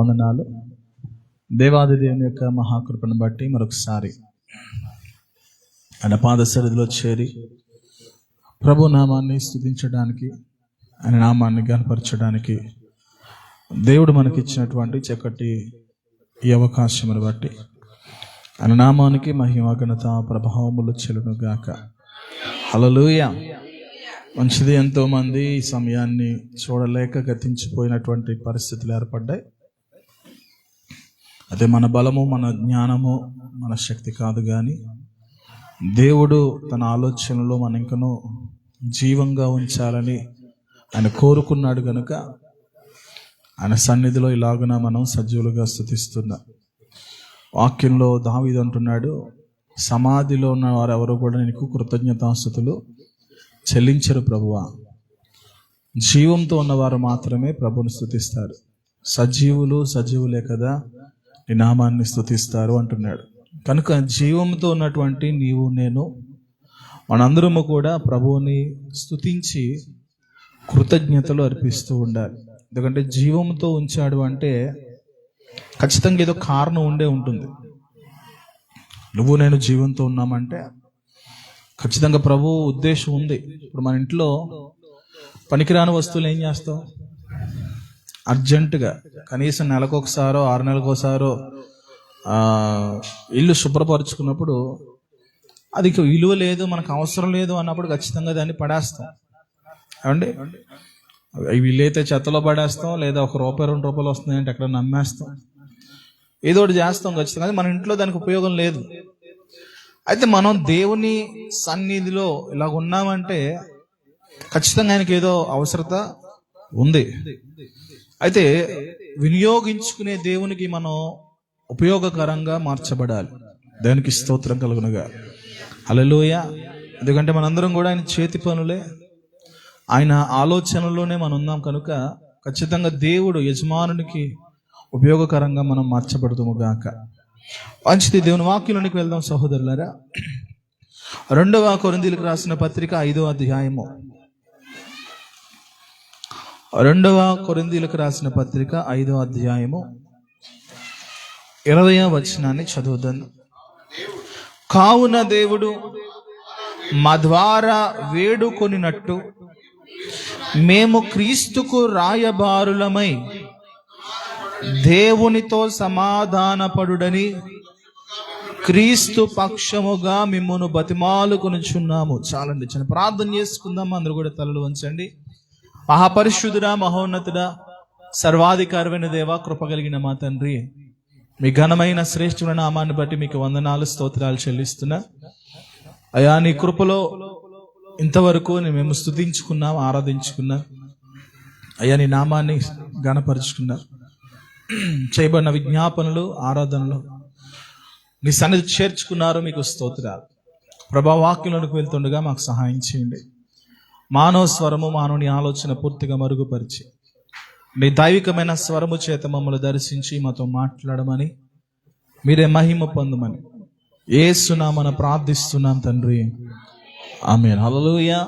వందనాలు. దేవాది దేవుని యొక్క మహాకృపను బట్టి మరొకసారి ఆయన పాద సన్నిధిలో చేరి ప్రభు నామాన్ని స్తుతించడానికి, ఆయన నామాన్ని గణపరచడానికి దేవుడు మనకిచ్చినటువంటి చక్కటి ఈ అవకాశమును బట్టి ఆయన నామానికి మహిమ ఘనత ప్రభావములు చెల్లును గాక. హల్లెలూయా. మంచిది. ఎంతోమంది ఈ సమయాన్ని చూడలేక గతించిపోయినటువంటి పరిస్థితులు ఏర్పడ్డాయి. అదే మన బలము, మన జ్ఞానము, మన శక్తి కాదు, కానీ దేవుడు తన ఆలోచనలో మన ఇంకనూ జీవంగా ఉంచాలని ఆయన కోరుకున్నాడు కనుక ఆయన సన్నిధిలో ఇలాగున మనం సజీవులుగా స్తుతిస్తున్నాం. వాక్యంలో దావీదు అంటున్నాడు, సమాధిలో ఉన్న వారు ఎవరు కూడా నీకు కృతజ్ఞతాస్తుతులు చెల్లించరు ప్రభువా, జీవంతో ఉన్నవారు మాత్రమే ప్రభుని స్తుతిస్తారు. సజీవులే కదా నీ నామాన్ని స్తుతిస్తారు అంటున్నాడు. కనుక జీవంతో ఉన్నటువంటి నీవు నేను మనందరము కూడా ప్రభువుని స్తుతించి కృతజ్ఞతలు అర్పిస్తూ ఉండాలి. ఎందుకంటే జీవంతో ఉంచాడు అంటే ఖచ్చితంగా ఏదో కారణం ఉంటుంది. నువ్వు నేను జీవంతో ఉన్నామంటే ఖచ్చితంగా ప్రభు ఉద్దేశం ఉంది. ఇప్పుడు మన ఇంట్లో పనికిరాని వస్తువులు ఏం చేస్తావు? అర్జెంటుగా కనీసం నెలకొకసారో 6 నెలలకోసారో ఇల్లు శుభ్రపరుచుకున్నప్పుడు అది విలువ లేదు, మనకు అవసరం లేదు అన్నప్పుడు ఖచ్చితంగా దాన్ని పడేస్తాం. ఏమండి, వీళ్ళైతే చెత్తలో పడేస్తాం, లేదా ₹1 ₹2 వస్తున్నాయంటే ఎక్కడ నమ్మేస్తాం, ఏదో ఒకటి చేస్తాం ఖచ్చితంగా. మన ఇంట్లో దానికి ఉపయోగం లేదు. అయితే మనం దేవుని సన్నిధిలో ఇలా ఉన్నామంటే ఖచ్చితంగా ఆయనకి ఏదో అవసరత ఉంది. అయితే వినియోగించుకునే దేవునికి మనం ఉపయోగకరంగా మార్చబడాలి. దేవునికి స్తోత్రం కలుగునుగా. హల్లెలూయా. ఎందుకంటే మనందరం కూడా ఆయన చేతి పనులే, ఆయన ఆలోచనలోనే మనం ఉన్నాం కనుక ఖచ్చితంగా దేవుడు యజమానునికి ఉపయోగకరంగా మనం మార్చబడుతాము గాక. మంచిది. దేవుని వాక్యంలోనికి వెళ్దాం సహోదరులారా. 2వ కొరింథీయులకు రాసిన పత్రిక 5వ అధ్యాయము. 2వ కొరింథీయులకు రాసిన పత్రిక 5వ అధ్యాయము 20వ వచనాన్ని చదువుదాను. కావున దేవుడు మా ద్వారా వేడుకొనినట్టు మేము క్రీస్తుకు రాయబారులమై దేవునితో సమాధానపడుడని క్రీస్తు పక్షముగా మిమ్మును బతిమాలుకొనుచున్నాము. చాలండి, చిన్న ప్రార్థన చేసుకుందాం. అందరూ కూడా తలలు వంచండి. మహాపరిశుద్ధుడా, మహోన్నతుడా, సర్వాధికారమైన దేవా, కృపగలిగిన మా తండ్రి, మీ ఘనమైన శ్రేష్ఠమైన నామాన్ని బట్టి మీకు వందనాలు, స్తోత్రాలు చెల్లిస్తున్నా. అయా, నీ కృపలో ఇంతవరకు మేము స్తుతించుకున్నాం, ఆరాధించుకున్నాం. అయ్యా, నీ నామాన్ని ఘనపరుచుకున్నాం. చేయబడిన విజ్ఞాపనలు, ఆరాధనలు నీ సన్నిధి చేర్చుకున్నారు. మీకు స్తోత్రాలు. ప్రభా, వాక్యంలోనికి వెళ్తుండగా మాకు సహాయం చేయండి. మానవ స్వరము, మానవుని ఆలోచన పూర్తిగా మరుగుపరిచి నీ దైవికమైన స్వరము చేత మమ్మల్ని దర్శించి మాతో మాట్లాడమని, మీరే మహిమ పొందమని యేసు నామమున ప్రార్థిస్తున్నాం తండ్రి, ఆమేన్. హల్లెలూయా.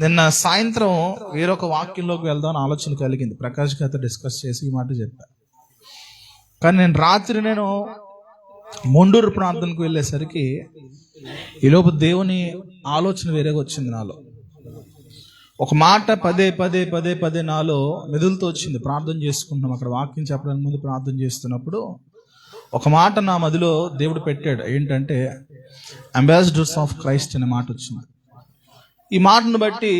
నిన్న సాయంత్రం వేరొక వాక్యంలోకి వెళ్దాం ఆలోచన కలిగింది. ప్రకాష్ గారితో డిస్కస్ చేసి ఈ మాట చెప్పాను. కానీ రాత్రి నేను మొండూరు ప్రాంతానికి వెళ్ళేసరికి ఈలోపు దేవుని ఆలోచన వేరేగా వచ్చింది నాలో. ఒక మాట పదే నాలో మెదులుతూ వచ్చింది. ప్రార్థన చేసుకుంటున్నాం, అక్కడ వాక్యం చెప్పడానికి ముందు ప్రార్థన చేస్తున్నప్పుడు ఒక మాట నా మదిలో దేవుడు పెట్టాడు. ఏంటంటే అంబాసిడర్స్ ఆఫ్ క్రైస్ట్ అనే మాట వచ్చింది. ఈ మాటను బట్టి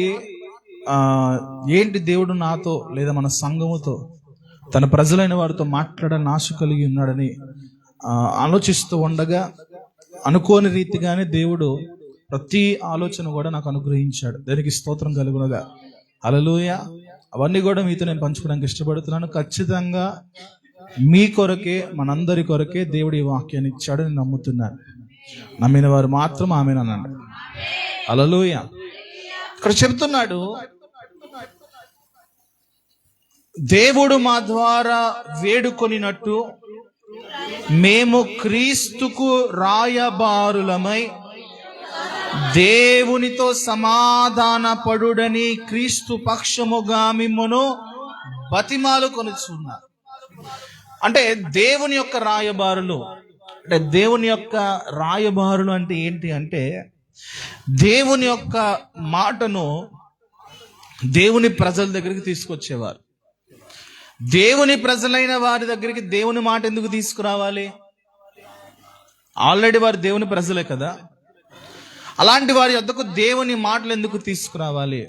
ఏంటి దేవుడు నాతో లేదా మన సంఘముతో, తన ప్రజలైన వారితో మాట్లాడాలని ఆశ కలిగి ఉన్నాడని ఆలోచిస్తూ ఉండగా అనుకోని రీతిగానే దేవుడు ప్రతి ఆలోచన కూడా నాకు అనుగ్రహించాడు. దానికి స్తోత్రం కలుగునగా. హల్లెలూయా. అవన్నీ కూడా మీతో నేను పంచుకోవడానికి ఇష్టపడుతున్నాను. ఖచ్చితంగా మీ కొరకే, మనందరి కొరకే దేవుడు ఈ వాక్యాన్ని ఇచ్చాడు నేను నమ్ముతున్నాను. నమ్మిన వారు మాత్రం ఆమేన్ అనండి. హల్లెలూయా. ఇక్కడ చెప్తున్నాడు, దేవుడు మా ద్వారా వేడుకొనినట్టు మేము క్రీస్తుకు రాయబారులమై దేవునితో సమాధానపడుడని క్రీస్తు పక్షముగా మిమ్మును బతిమాలు కొనుచున్నారు. అంటే దేవుని యొక్క రాయబారులు, అంటే దేవుని యొక్క రాయబారులు అంటే ఏంటి అంటే దేవుని యొక్క మాటను దేవుని ప్రజల దగ్గరికి తీసుకొచ్చేవారు. దేవుని ప్రజలైన వారి దగ్గరికి దేవుని మాట ఎందుకు తీసుకురావాలి? ఆల్రెడీ వారు దేవుని ప్రజలే కదా. అలాంటి వారి వద్దకు దేవుని మాటలు ఎందుకు తీసుకురావాలి?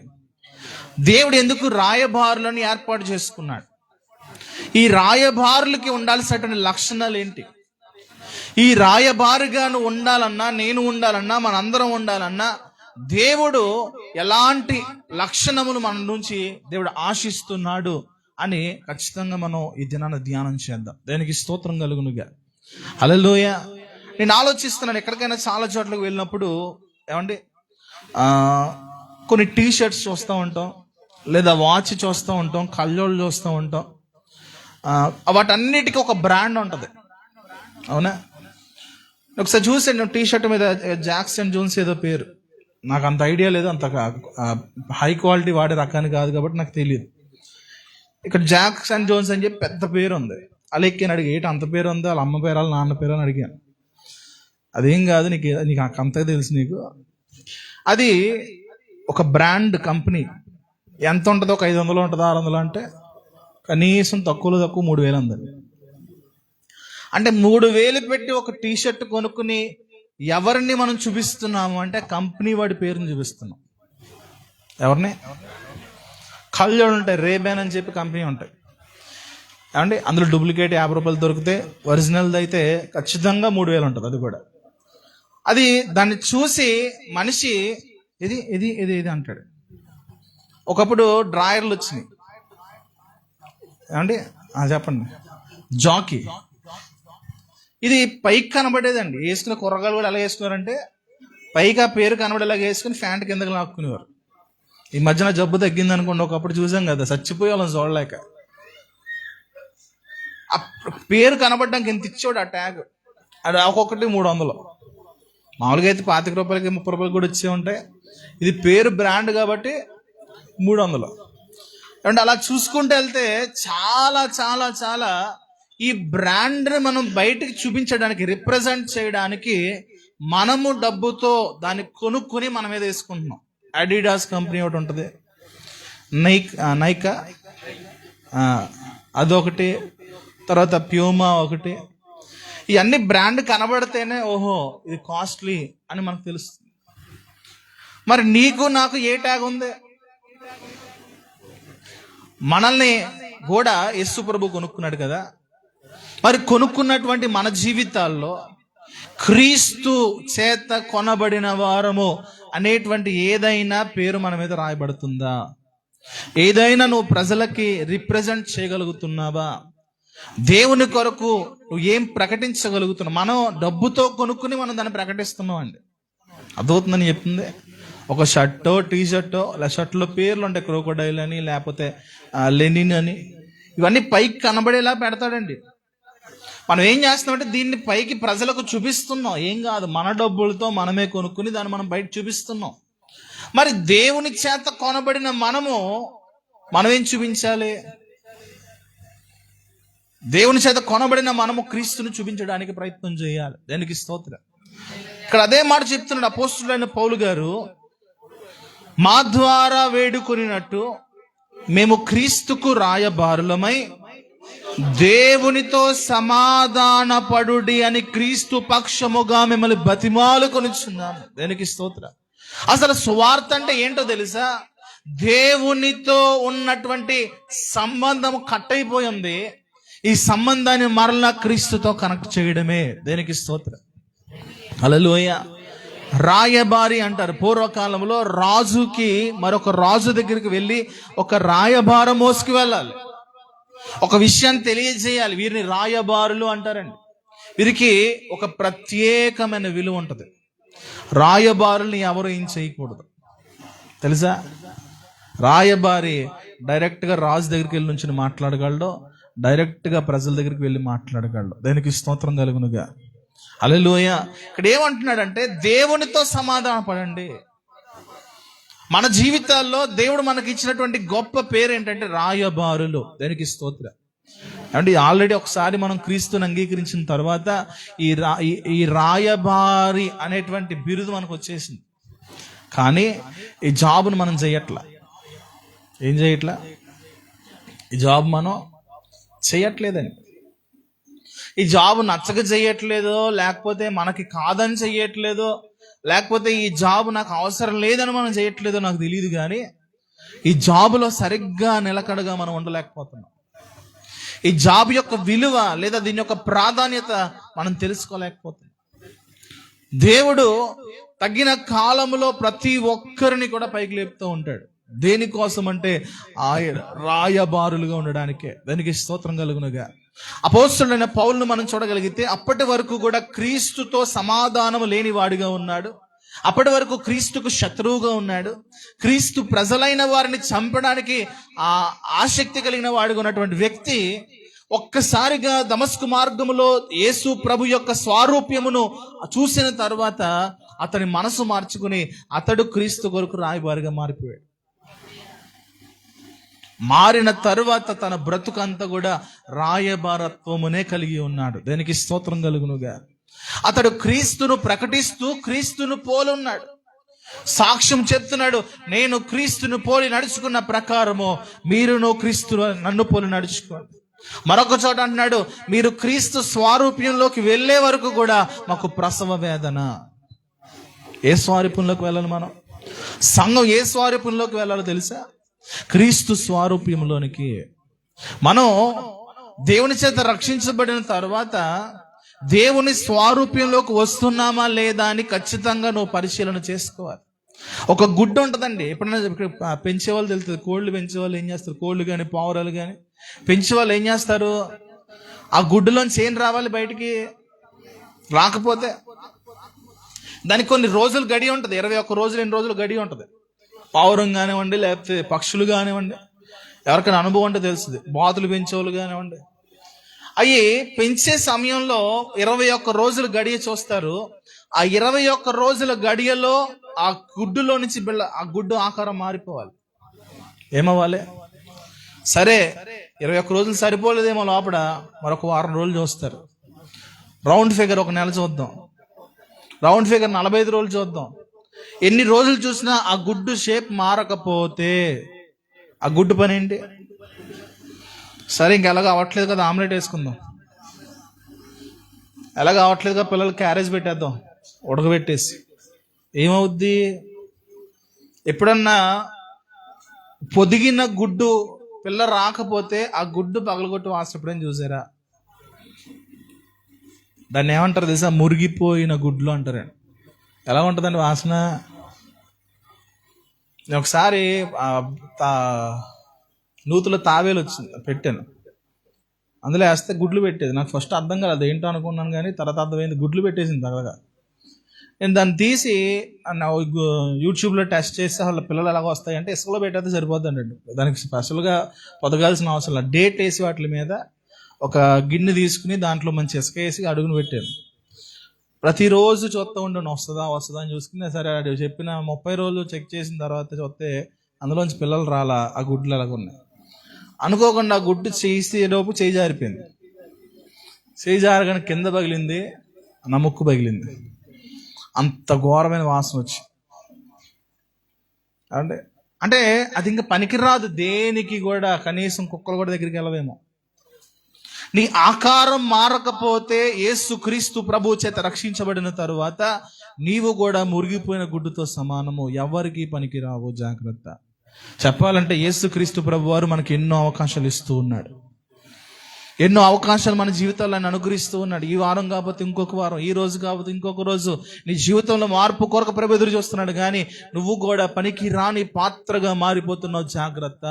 దేవుడు ఎందుకు రాయబారులను ఏర్పాటు చేసుకున్నాడు? ఈ రాయబారులకి ఉండాల్సినటువంటి లక్షణాలు ఏంటి? ఈ రాయబారుగా నువ్వు ఉండాలన్నా, నేను ఉండాలన్నా, మనందరం ఉండాలన్నా దేవుడు ఎలాంటి లక్షణములు మన నుంచి దేవుడు ఆశిస్తున్నాడు అని ఖచ్చితంగా మనం ఈ దినాన్ని ధ్యానం చేద్దాం. దానికి స్తోత్రం కలుగునుగా. హల్లెలూయా. నేను ఆలోచిస్తున్నాను, ఎక్కడికైనా చాలా చోట్లకు వెళ్ళినప్పుడు ఏమండి కొన్ని టీ షర్ట్స్ చూస్తూ ఉంటాం, లేదా వాచ్ చూస్తూ ఉంటాం, కళ్ళోళ్ళు చూస్తూ ఉంటాం. వాటన్నిటికీ ఒక బ్రాండ్ ఉంటుంది, అవునా? ఒకసారి చూసాను టీ షర్ట్ మీద జాక్సన్ జోన్స్ ఏదో పేరు, నాకు అంత ఐడియా లేదు, అంత హై క్వాలిటీ వాడే రకాన్ని కాదు కాబట్టి నాకు తెలియదు. ఇక్కడ జాక్సన్ జోన్స్ అని చెప్పి పెద్ద పేరు ఉంది. అలా ఎక్కిని అడిగి ఏంటి అంత పేరు ఉంది, వాళ్ళ అమ్మ పేరు వాళ్ళ నాన్న పేరు అని అడిగాను. అదేం కాదు, నీకు అంతగా తెలుసు నీకు. అది ఒక బ్రాండ్ కంపెనీ. ఎంత ఉంటుందో, ఒక 500 ఉంటుందా, 600 అంటే కనీసం తక్కువలో తక్కువ 3000 ఉంది. అంటే 3000 పెట్టి ఒక టీ షర్ట్ కొనుక్కుని ఎవరిని మనం చూపిస్తున్నాము అంటే కంపెనీ వాడి పేరుని చూపిస్తున్నాం. ఎవరిని? కళ్ళజోడు ఉంటాయి, రేబ్యాన్ అని చెప్పి కంపెనీ ఉంటాయి, ఏమండి? అందులో డూప్లికేట్ 50 రూపాయలు దొరికితే ఒరిజినల్ది అయితే ఖచ్చితంగా 3000 ఉంటుంది. అది కూడా అది దాన్ని చూసి మనిషి ఇది ఇది ఇది ఇది అంటాడు. ఒకప్పుడు డ్రాయర్లు వచ్చినాయి, ఏమండి? చెప్పండి. జాకీ, ఇది పైకి కనబడేదండి. వేసుకునే కూరగాయలు కూడా ఎలా వేసుకున్నారంటే పైకి ఆ పేరు కనబడేలాగా వేసుకుని ఫ్యాంట్ కిందకి లాక్కునేవారు. ఈ మధ్యన జబ్బు తగ్గింది అనుకోండి, ఒకప్పుడు చూసాం కదా, చచ్చిపోయే వాళ్ళని చూడలేక. ఆ పేరు కనబడడానికి ఎంత ఇచ్చాడు ఆ ట్యాగ్. అది ఒక్కొక్కటి 300. మామూలుగా అయితే 25 రూపాయలకి 30 రూపాయలు కూడా వచ్చే ఉంటాయి. ఇది పేరు బ్రాండ్ కాబట్టి 300. అంటే అలా చూసుకుంటూ వెళ్తే చాలా చాలా చాలా ఈ బ్రాండ్ని మనం బయటకు చూపించడానికి, రిప్రజెంట్ చేయడానికి మనము డబ్బుతో దాన్ని కొనుక్కొని మన మీద వేసుకుంటున్నాం. అడిడాస్ కంపెనీ ఒకటి ఉంటుంది, నైకా అదొకటి, తర్వాత ప్యూమా ఒకటి. ఇవన్నీ బ్రాండ్ కనబడితేనే ఓహో ఇది కాస్ట్లీ అని మనకు తెలుస్తుంది. మరి నీకు నాకు ఏ ట్యాగ్ ఉంది? మనల్ని కూడా యేసు ప్రభు కొనుక్కున్నాడు కదా. మరి కొనుక్కున్నటువంటి మన జీవితాల్లో క్రీస్తు చేత కొనబడిన వారము అనేటువంటి ఏదైనా పేరు మన మీద రాయబడుతుందా? ఏదైనా నువ్వు ప్రజలకి రిప్రజెంట్ చేయగలుగుతున్నావా? దేవుని కొరకు నువ్వు ఏం ప్రకటించగలుగుతున్నావు? మనం డబ్బుతో కొనుక్కుని మనం దాన్ని ప్రకటిస్తున్నాం అండి. అదవుతుందని చెప్తుంది. ఒక షర్టో, టీ షర్టో, లేదా షర్ట్లో పేర్లు ఉంటాయి, క్రోకోడైల్ అని, లేకపోతే లెనిన్ అని, ఇవన్నీ పైకి కనబడేలా పెడతాడండి. మనం ఏం చేస్తున్నామంటే దీన్ని పైకి ప్రజలకు చూపిస్తున్నాం. ఏం కాదు, మన డబ్బులతో మనమే కొనుక్కుని దాన్ని మనం బయట చూపిస్తున్నాం. మరి దేవుని చేత కొనబడిన మనం ఏం చూపించాలి? దేవుని చేత కొనబడిన మనము క్రీస్తుని చూపించడానికి ప్రయత్నం చేయాలి. దానికి స్తోత్రం. ఇక్కడ అదే మాట చెప్తున్నాడు అపోస్తులైన పౌలు గారు. మా ద్వారా వేడుకొనినట్టు మేము క్రీస్తుకు రాయబారులమై దేవునితో సమాధానపడుడి అని క్రీస్తు పక్షముగా మిమ్మల్ని బతిమాలు కొనిచున్నాము. దానికి స్తోత్రం. అసలు సువార్త అంటే ఏంటో తెలుసా? దేవునితో ఉన్నటువంటి సంబంధం కట్ అయిపోయింది. ఈ సంబంధాన్ని మరలా క్రీస్తుతో కనెక్ట్ చేయడమే. దేనికి స్తోత్రం. హల్లెలూయా. రాయబారి అంటారు. పూర్వకాలంలో రాజుకి మరొక రాజు దగ్గరికి వెళ్ళి ఒక రాయబారం మోసుకు వెళ్ళాలి, ఒక విషయాన్ని తెలియజేయాలి. వీరిని రాయబారులు అంటారండి. వీరికి ఒక ప్రత్యేకమైన విలువ ఉంటుంది. రాయబారుల్ని ఎవరు ఏం చేయకూడదు తెలుసా? రాయబారి డైరెక్ట్గా రాజు దగ్గరికి వెళ్ళి నుంచి మాట్లాడగలడు, డైరెక్ట్గా ప్రజల దగ్గరికి వెళ్ళి మాట్లాడగలడు. దానికి స్తోత్రం కలుగునుగా. హల్లెలూయా. ఇక్కడ ఏమంటున్నాడంటే దేవునితో సమాధాన పడండి. మన జీవితాల్లో దేవుడు మనకి ఇచ్చినటువంటి గొప్ప పేరు ఏంటంటే రాయబారులు. దానికి స్తోత్రం. అంటే ఆల్రెడీ ఒకసారి మనం క్రీస్తుని అంగీకరించిన తర్వాత ఈ రాయబారి అనేటువంటి బిరుదు మనకు వచ్చేసింది. కానీ ఈ జాబ్ను మనం చేయట్లా. ఏం చేయట్లా? ఈ జాబ్ మనం చేయట్లేదని. ఈ జాబ్ నచ్చక చేయట్లేదో, లేకపోతే మనకి కాదని చెయ్యట్లేదో, లేకపోతే ఈ జాబ్ నాకు అవసరం లేదని మనం చేయట్లేదో నాకు తెలియదు. కానీ ఈ జాబులో సరిగ్గా నిలకడగా మనం ఉండలేకపోతున్నాం. ఈ జాబ్ యొక్క విలువ లేదా దీని యొక్క ప్రాధాన్యత మనం తెలుసుకోలేకపోతున్నాం. దేవుడు తగిన కాలంలో ప్రతి ఒక్కరిని కూడా పైకి లేపుతూ ఉంటాడు. దేనికోసం అంటే ఆయన రాయబారులుగా ఉండడానికే. దానికి స్తోత్రం కలుగునుగా. అపోస్తలుడైన పౌలును మనం చూడగలిగితే అప్పటి వరకు కూడా క్రీస్తుతో సమాధానం లేని వాడిగా ఉన్నాడు. అప్పటి వరకు క్రీస్తుకు శత్రువుగా ఉన్నాడు. క్రీస్తు ప్రజలైన వారిని చంపడానికి ఆసక్తి కలిగిన వాడిగా ఉన్నటువంటి వ్యక్తి ఒక్కసారిగా దమస్కు మార్గములో యేసు ప్రభు యొక్క స్వారూప్యమును చూసిన తర్వాత అతని మనసు మార్చుకుని అతడు క్రీస్తు కొరకు రాయబారిగా మారిపోయాడు. మారిన తరువాత తన బ్రతుకంతా కూడా రాయబారత్వమునే కలిగి ఉన్నాడు. దానికి స్తోత్రం కలుగునుగా. అతడు క్రీస్తును ప్రకటిస్తూ క్రీస్తును పోలున్నాడు. సాక్ష్యం చెప్తున్నాడు, నేను క్రీస్తును పోలి నడుచుకున్న ప్రకారము మీరును క్రీస్తు నన్ను పోలి నడుచుకోండి. మరొక చోట అంటున్నాడు, మీరు క్రీస్తు స్వారూప్యంలోకి వెళ్ళే వరకు కూడా మాకు ప్రసవ వేదన. ఏ స్వారూప్యంలోకి వెళ్ళాలి మనం? సంఘం ఏ స్వారూప్యంలోకి వెళ్ళాలో తెలుసా? క్రీస్తు స్వారూప్యంలోనికి. మనం దేవుని చేత రక్షించబడిన తర్వాత దేవుని స్వారూప్యంలోకి వస్తున్నామా లేదా అని ఖచ్చితంగా నువ్వు పరిశీలన చేసుకోవాలి. ఒక గుడ్డ ఉంటుందండి, ఎప్పుడైనా పెంచేవాళ్ళు తెలుస్తుంది. కోళ్ళు పెంచేవాళ్ళు ఏం చేస్తారు? కోళ్ళు కానీ పావురాలు కానీ పెంచేవాళ్ళు ఏం చేస్తారు? ఆ గుడ్డులోంచి ఏం రావాలి బయటికి? రాకపోతే దానికి కొన్ని రోజులు గడి ఉంటుంది. 21 రోజులు, 8 రోజులు గడి ఉంటుంది. పావురం కానివ్వండి, లేకపోతే పక్షులు కానివ్వండి, ఎవరికైనా అనుభవం అంటే తెలుస్తుంది. బాతులు పెంచేవాళ్ళు కానివ్వండి, అవి పెంచే సమయంలో 21 రోజులు గడియ చూస్తారు. ఆ 21 రోజుల గడియలో ఆ గుడ్డులో నుంచి ఆ గుడ్డు ఆకారం మారిపోవాలి. ఏమవ్వాలి? సరే 21 రోజులు సరిపోలేదేమో, లోపల మరొక 1 వారం రోజులు చూస్తారు. రౌండ్ ఫిగర్ 1 నెల చూద్దాం. రౌండ్ ఫిగర్ 45 రోజులు చూద్దాం. ఎన్ని రోజులు చూసినా ఆ గుడ్డు షేప్ మారకపోతే ఆ గుడ్డు పని ఏంటి? సరే ఇంకెలాగ అవ్వట్లేదు కదా, ఆమ్లెట్ వేసుకుందాం. ఎలాగ అవ్వట్లేదు కదా, పిల్లలు క్యారేజ్ పెట్టేద్దాం ఉడకబెట్టేసి. ఏమవుద్ది? ఎప్పుడన్నా పొదిగిన గుడ్డు పిల్ల రాకపోతే ఆ గుడ్డు పగలగొట్టి వాసన ఎప్పుడైనా చూసారా? దాన్ని ఏమంటారు తెలుసా? మురిగిపోయిన గుడ్లు అంటారు. ఎలా ఉంటుందండి వాసన? నేను ఒకసారి నూతులో తావేలు వచ్చింది, పెట్టాను. అందులో వేస్తే గుడ్లు పెట్టేది. నాకు ఫస్ట్ అర్థం కాలేదు, ఏంటో అనుకున్నాను. కానీ తర్వాత అర్థమైంది, గుడ్లు పెట్టేసింది త్వరగా. నేను దాన్ని తీసి యూట్యూబ్లో టెస్ట్ చేస్తే వాళ్ళ పిల్లలు ఎలాగ వస్తాయంటే ఇసుకలో పెట్టేస్తే సరిపోతుందండి. దానికి స్పెషల్గా పొదగాల్సిన అవసరం లేదు. డేట్ వేసి వాటి మీద ఒక గిన్నె తీసుకుని దాంట్లో మంచి ఇసుక వేసి అడుగును పెట్టాను. ప్రతిరోజు చూస్తూ ఉండను, వస్తుందా అని చూసుకుని. సరే చెప్పిన 30 రోజులు చెక్ చేసిన తర్వాత చూస్తే అందులోంచి పిల్లలు రాలా. ఆ గుడ్లు ఎలాగ ఉన్నాయి. అనుకోకుండా ఆ గుడ్డు చేసేలోపు చేయి జారిపోయింది. చేయి జారగానే కింద పగిలింది, నా ముక్కు పగిలింది. అంత ఘోరమైన వాసన వచ్చి అంటే అది ఇంకా పనికిరాదు దేనికి కూడా. కనీసం కుక్కలు కూడా దగ్గరికి వెళ్ళవేమో. నీ ఆకారం మారకపోతే యేసు క్రీస్తు ప్రభు చేత రక్షించబడిన తరువాత నీవు కూడా మురిగిపోయిన గుడ్డుతో సమానము. ఎవరికి పనికి రావు. జాగ్రత్త. చెప్పాలంటే యేసు క్రీస్తు ప్రభు వారు మనకి ఎన్నో అవకాశాలు ఇస్తూ ఉన్నాడు. ఎన్నో అవకాశాలు మన జీవితాల్లో అనుగ్రహిస్తూ ఉన్నాడు. ఈ వారం కాకపోతే ఇంకొక వారం, ఈ రోజు కాకపోతే ఇంకొక రోజు. నీ జీవితంలో మార్పు కొరకు ప్రభు ఎదురు చూస్తున్నాడు. కానీ నువ్వు కూడా పనికి రాని పాత్రగా మారిపోతున్నావు. జాగ్రత్త.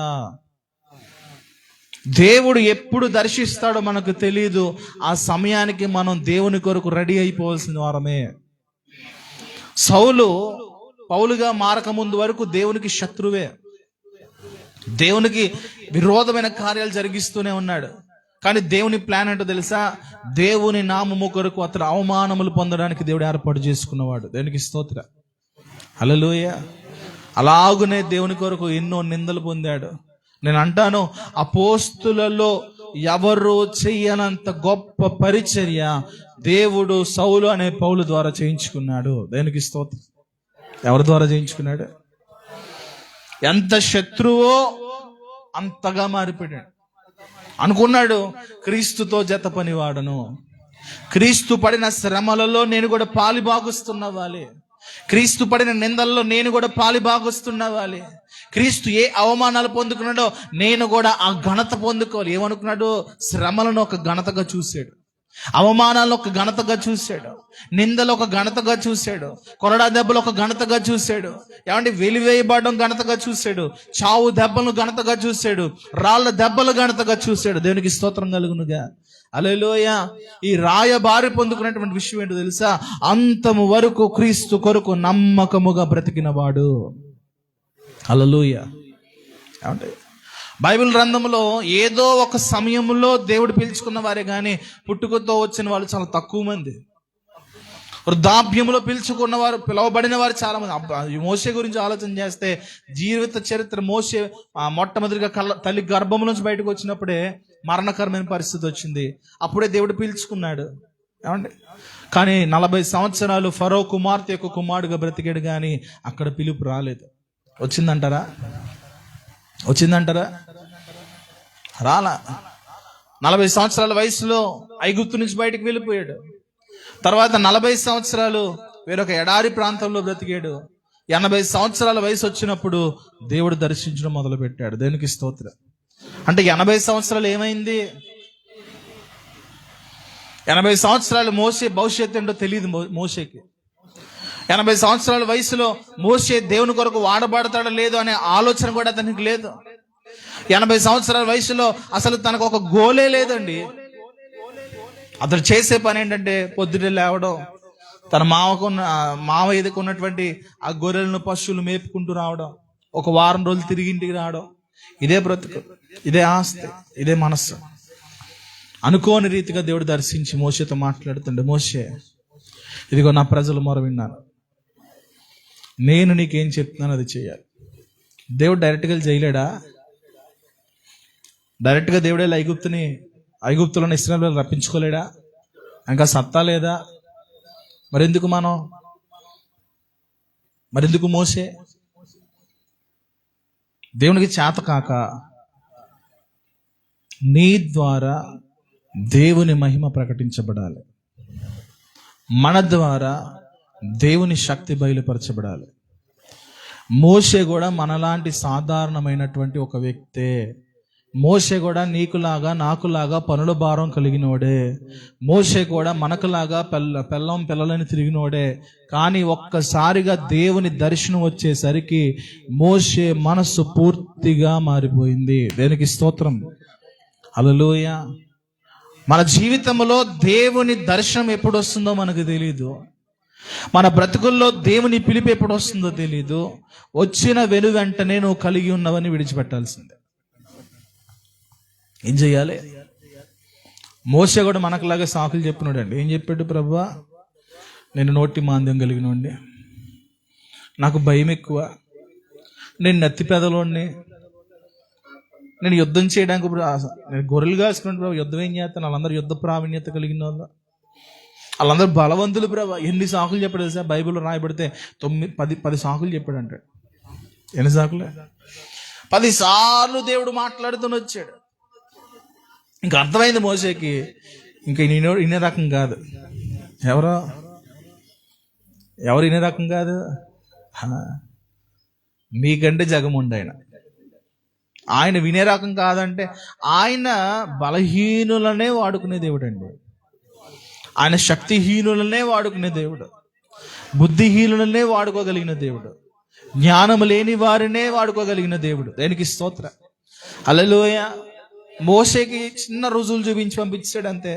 దేవుడు ఎప్పుడు దర్శిస్తాడో మనకు తెలియదు. ఆ సమయానికి మనం దేవుని కొరకు రెడీ అయిపోవాల్సిన వారమే. సౌలు పౌలుగా మారక ముందు వరకు దేవునికి శత్రువే. దేవునికి విరోధమైన కార్యాలు జరిగిస్తూనే ఉన్నాడు. కానీ దేవుని ప్లాన్ ఏంటో తెలుసా? దేవుని నామము కొరకు అతడు అవమానములు పొందడానికి దేవుడు ఏర్పాటు చేసుకున్నవాడు. దేవునికి స్తోత్రం. హల్లెలూయా. అలాగునే దేవుని కొరకు ఎన్నో నిందలు పొందాడు. నేను అంటాను, అపోస్తులలో ఎవరు చెయ్యనంత గొప్ప పరిచర్య దేవుడు సౌలు అనే పౌలు ద్వారా చేయించుకున్నాడు. దేనికి స్తోత్రం. ఎవరి ద్వారా చేయించుకున్నాడు? ఎంత శత్రువో అంతగా మారిపోయాడు. అనుకున్నాడు, క్రీస్తుతో జత పనివాడను, క్రీస్తు పడిన శ్రమలలో నేను కూడా పాలిభాగస్తున్నవాలి, క్రీస్తు పడిన నిందల్లో నేను కూడా పాలిభాగస్తున్నవాలి, క్రీస్తు ఏ అవమానాలు పొందుకున్నాడో నేను కూడా ఆ ఘనత పొందుకోవాలి. ఏమనుకున్నాడు? శ్రమలను ఒక ఘనతగా చూశాడు, అవమానాలను ఒక ఘనతగా చూశాడు, నిందలు ఒక ఘనతగా చూశాడు, కొరడా దెబ్బలు ఒక ఘనతగా చూశాడు, ఏమంటే వెలివేయబడడం ఘనతగా చూశాడు, చావు దెబ్బలను ఘనతగా చూశాడు, రాళ్ళ దెబ్బలు ఘనతగా చూశాడు. దేవునికి స్తోత్రం కలుగునుగా. హల్లెలూయా. ఈ రాయబారి పొందుకున్నటువంటి విషయం ఏంటో తెలుసా? అంతము వరకు క్రీస్తు కొరకు నమ్మకముగా బ్రతికిన వాడు. హల్లెలూయా. ఏమంటే బైబిల్ గ్రంథంలో ఏదో ఒక సమయంలో దేవుడు పిలుచుకున్న వారే కానీ పుట్టుకతో వచ్చిన వాళ్ళు చాలా తక్కువ మంది. వృద్ధాప్యంలో పిలుచుకున్నవారు, పిలువబడిన వారు చాలా మంది. మోషే గురించి ఆలోచన చేస్తే జీవిత చరిత్ర, మోషే మొట్టమొదటిగా తల్లి గర్భం నుంచి బయటకు వచ్చినప్పుడే మరణకరమైన పరిస్థితి వచ్చింది. అప్పుడే దేవుడు పిలుచుకున్నాడు. ఏమండి? కానీ 40 సంవత్సరాలు ఫరో కుమార్తె యొక్క కుమారుడుగా బ్రతికాడు, కానీ అక్కడ పిలుపు రాలేదు. వచ్చిందంటారా? రాలా. 40 సంవత్సరాల వయసులో ఐగుప్తు నుంచి బయటకు వెళ్ళిపోయాడు. తర్వాత 40 సంవత్సరాలు వేరొక ఎడారి ప్రాంతంలో బ్రతికాడు. 80 సంవత్సరాల వయసు వచ్చినప్పుడు దేవుడు దర్శించడం మొదలు పెట్టాడు. దేనికి స్తోత్రం. అంటే 80 సంవత్సరాలు ఏమైంది? 80 సంవత్సరాలు మోషే భవిష్యత్తు ఏంటో తెలియదు మోషేకి. 80 సంవత్సరాల వయసులో మోషే దేవుని కొరకు వాడబడతాడో లేదో అనే ఆలోచన కూడా అతనికి లేదు. 80 సంవత్సరాల వయసులో అసలు తనకు ఒక గోలే లేదండి. అతను చేసే పని ఏంటంటే పొద్దుటే లేవడం, తన మావ ఎదుకున్నటువంటి ఆ గొర్రెలను పశువులు మేపుకుంటూ రావడం, ఒక వారం రోజులు తిరిగి ఇంటికి రావడం. ఇదే బ్రతుకు, ఇదే ఆస్తి, ఇదే మనస్సు. అనుకోని రీతిగా దేవుడు దర్శించి మోషేతో మాట్లాడుతుండే, మోషే ఇదిగో నా ప్రజలు మొర విన్నాను, నేను నీకేం చెప్తున్నాను అది చేయాలి. దేవుడు డైరెక్ట్గా చేయలేడా? డైరెక్ట్గా దేవుడే ఐగుప్తులను ఇశ్రాయేలు రప్పించుకోలేడా? ఇంకా సత్తా లేదా? మరెందుకు మోసే? దేవునికి చేత కాక నీ ద్వారా దేవుని మహిమ ప్రకటించబడాలి, మన ద్వారా దేవుని శక్తి బయలుపరచబడాలి. మోషే కూడా మనలాంటి సాధారణమైనటువంటి ఒక వ్యక్తే. మోషే కూడా నీకులాగా నాకులాగా పనుల భారం కలిగినోడే. మోషే కూడా మనకులాగా పిల్లలని తిరిగినోడే. కానీ ఒక్కసారిగా దేవుని దర్శనం వచ్చేసరికి మోషే మనస్సు పూర్తిగా మారిపోయింది. దేనికి స్తోత్రం. హల్లెలూయా. మన జీవితంలో దేవుని దర్శనం ఎప్పుడు వస్తుందో మనకు తెలీదు. మన బ్రతుకుల్లో దేవుని పిలుపు ఎప్పుడు వస్తుందో తెలీదు. వచ్చిన వెంటనే నువ్వు కలిగి ఉన్నవని విడిచిపెట్టాల్సిందే. ఏం చెయ్యాలి? మోషే కూడా మనకులాగా సాకులు చెప్పినాడు అండి. ఏం చెప్పాడు? ప్రభువా, నేను నోటి మాంద్యం కలిగినోడిని, నాకు భయం ఎక్కువ, నేను నెత్తి పెదలోడిని, నేను యుద్ధం చేయడానికి ఇప్పుడు నేను గొర్రెలు కాసుకున్నాను ప్రభు, యుద్ధం ఏం చేస్తాను? వాళ్ళందరూ యుద్ధ ప్రావీణ్యత కలిగిన వాళ్ళు, వాళ్ళందరూ బలవంతులు ప్రభు. ఎన్ని సాకులు చెప్పాడు తెలుసా? బైబిల్లో రాయబడితే 10 సాకులు చెప్పాడు అంటాడు. ఎన్ని సాకులు? 10 సార్లు దేవుడు మాట్లాడుతూనే వచ్చాడు. ఇంకా అర్థమైంది మోషేకి, ఇంకా ఇనే రకం కాదు. ఎవరు ఇనే రకం కాదు, మీకంటే జగముండు ఆయన వినే రకం కాదంటే, ఆయన బలహీనులనే వాడుకునే దేవుడు అండి. ఆయన శక్తిహీనులనే వాడుకునే దేవుడు, బుద్ధిహీనులనే వాడుకోగలిగిన దేవుడు, జ్ఞానం లేని వారినే వాడుకోగలిగిన దేవుడు. దేనికి స్తోత్ర. హల్లెలూయా. మోషేకి చిన్న రుజువులు చూపించి పంపించాడు అంతే.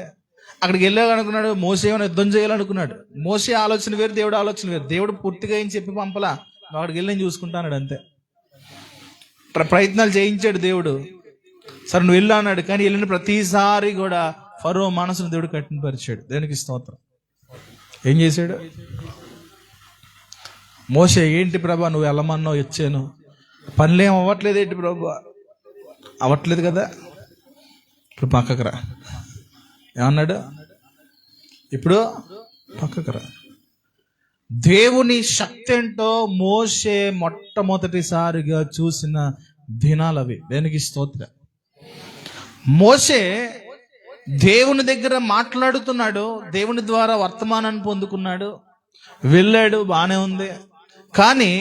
అక్కడికి వెళ్ళాలనుకున్నాడు, మోషే ఏమైనా యుద్ధం చేయాలనుకున్నాడు. మోషే ఆలోచన వేరు, దేవుడు ఆలోచన వేరు. దేవుడు పూర్తిగా ఏం చెప్పి పంపలా, నువ్వు అక్కడికి వెళ్ళి నేను చూసుకుంటాడు అంతే. ప్రయత్నాలు చేయించాడు దేవుడు. సరే నువ్వు వెళ్ళు అన్నాడు, కానీ వెళ్ళిన ప్రతిసారి కూడా ఫరో మనసును దేవుడు కఠినపరిచాడు. దేనికి స్తోత్రం. ఏం చేశాడు? మోషే, ఏంటి ప్రభా నువ్వు వెళ్ళమన్నావు ఇచ్చాను, పనులేం అవ్వట్లేదు ఏంటి ప్రభా? అవ్వట్లేదు కదా, ఇప్పుడు పక్కకు రా. ఏమన్నాడు? ఇప్పుడు పక్కకు రా. దేవుని శక్తి ఏంటో మోషే మొట్టమొదటిసారిగా చూసిన దినాలు అవి. దేనికి స్తోత్రం. మోషే దేవుని దగ్గర మాట్లాడుతున్నాడు, దేవుని ద్వారా వర్తమానాన్ని పొందుకున్నాడు, వెళ్ళాడు, బానే ఉంది. కానీ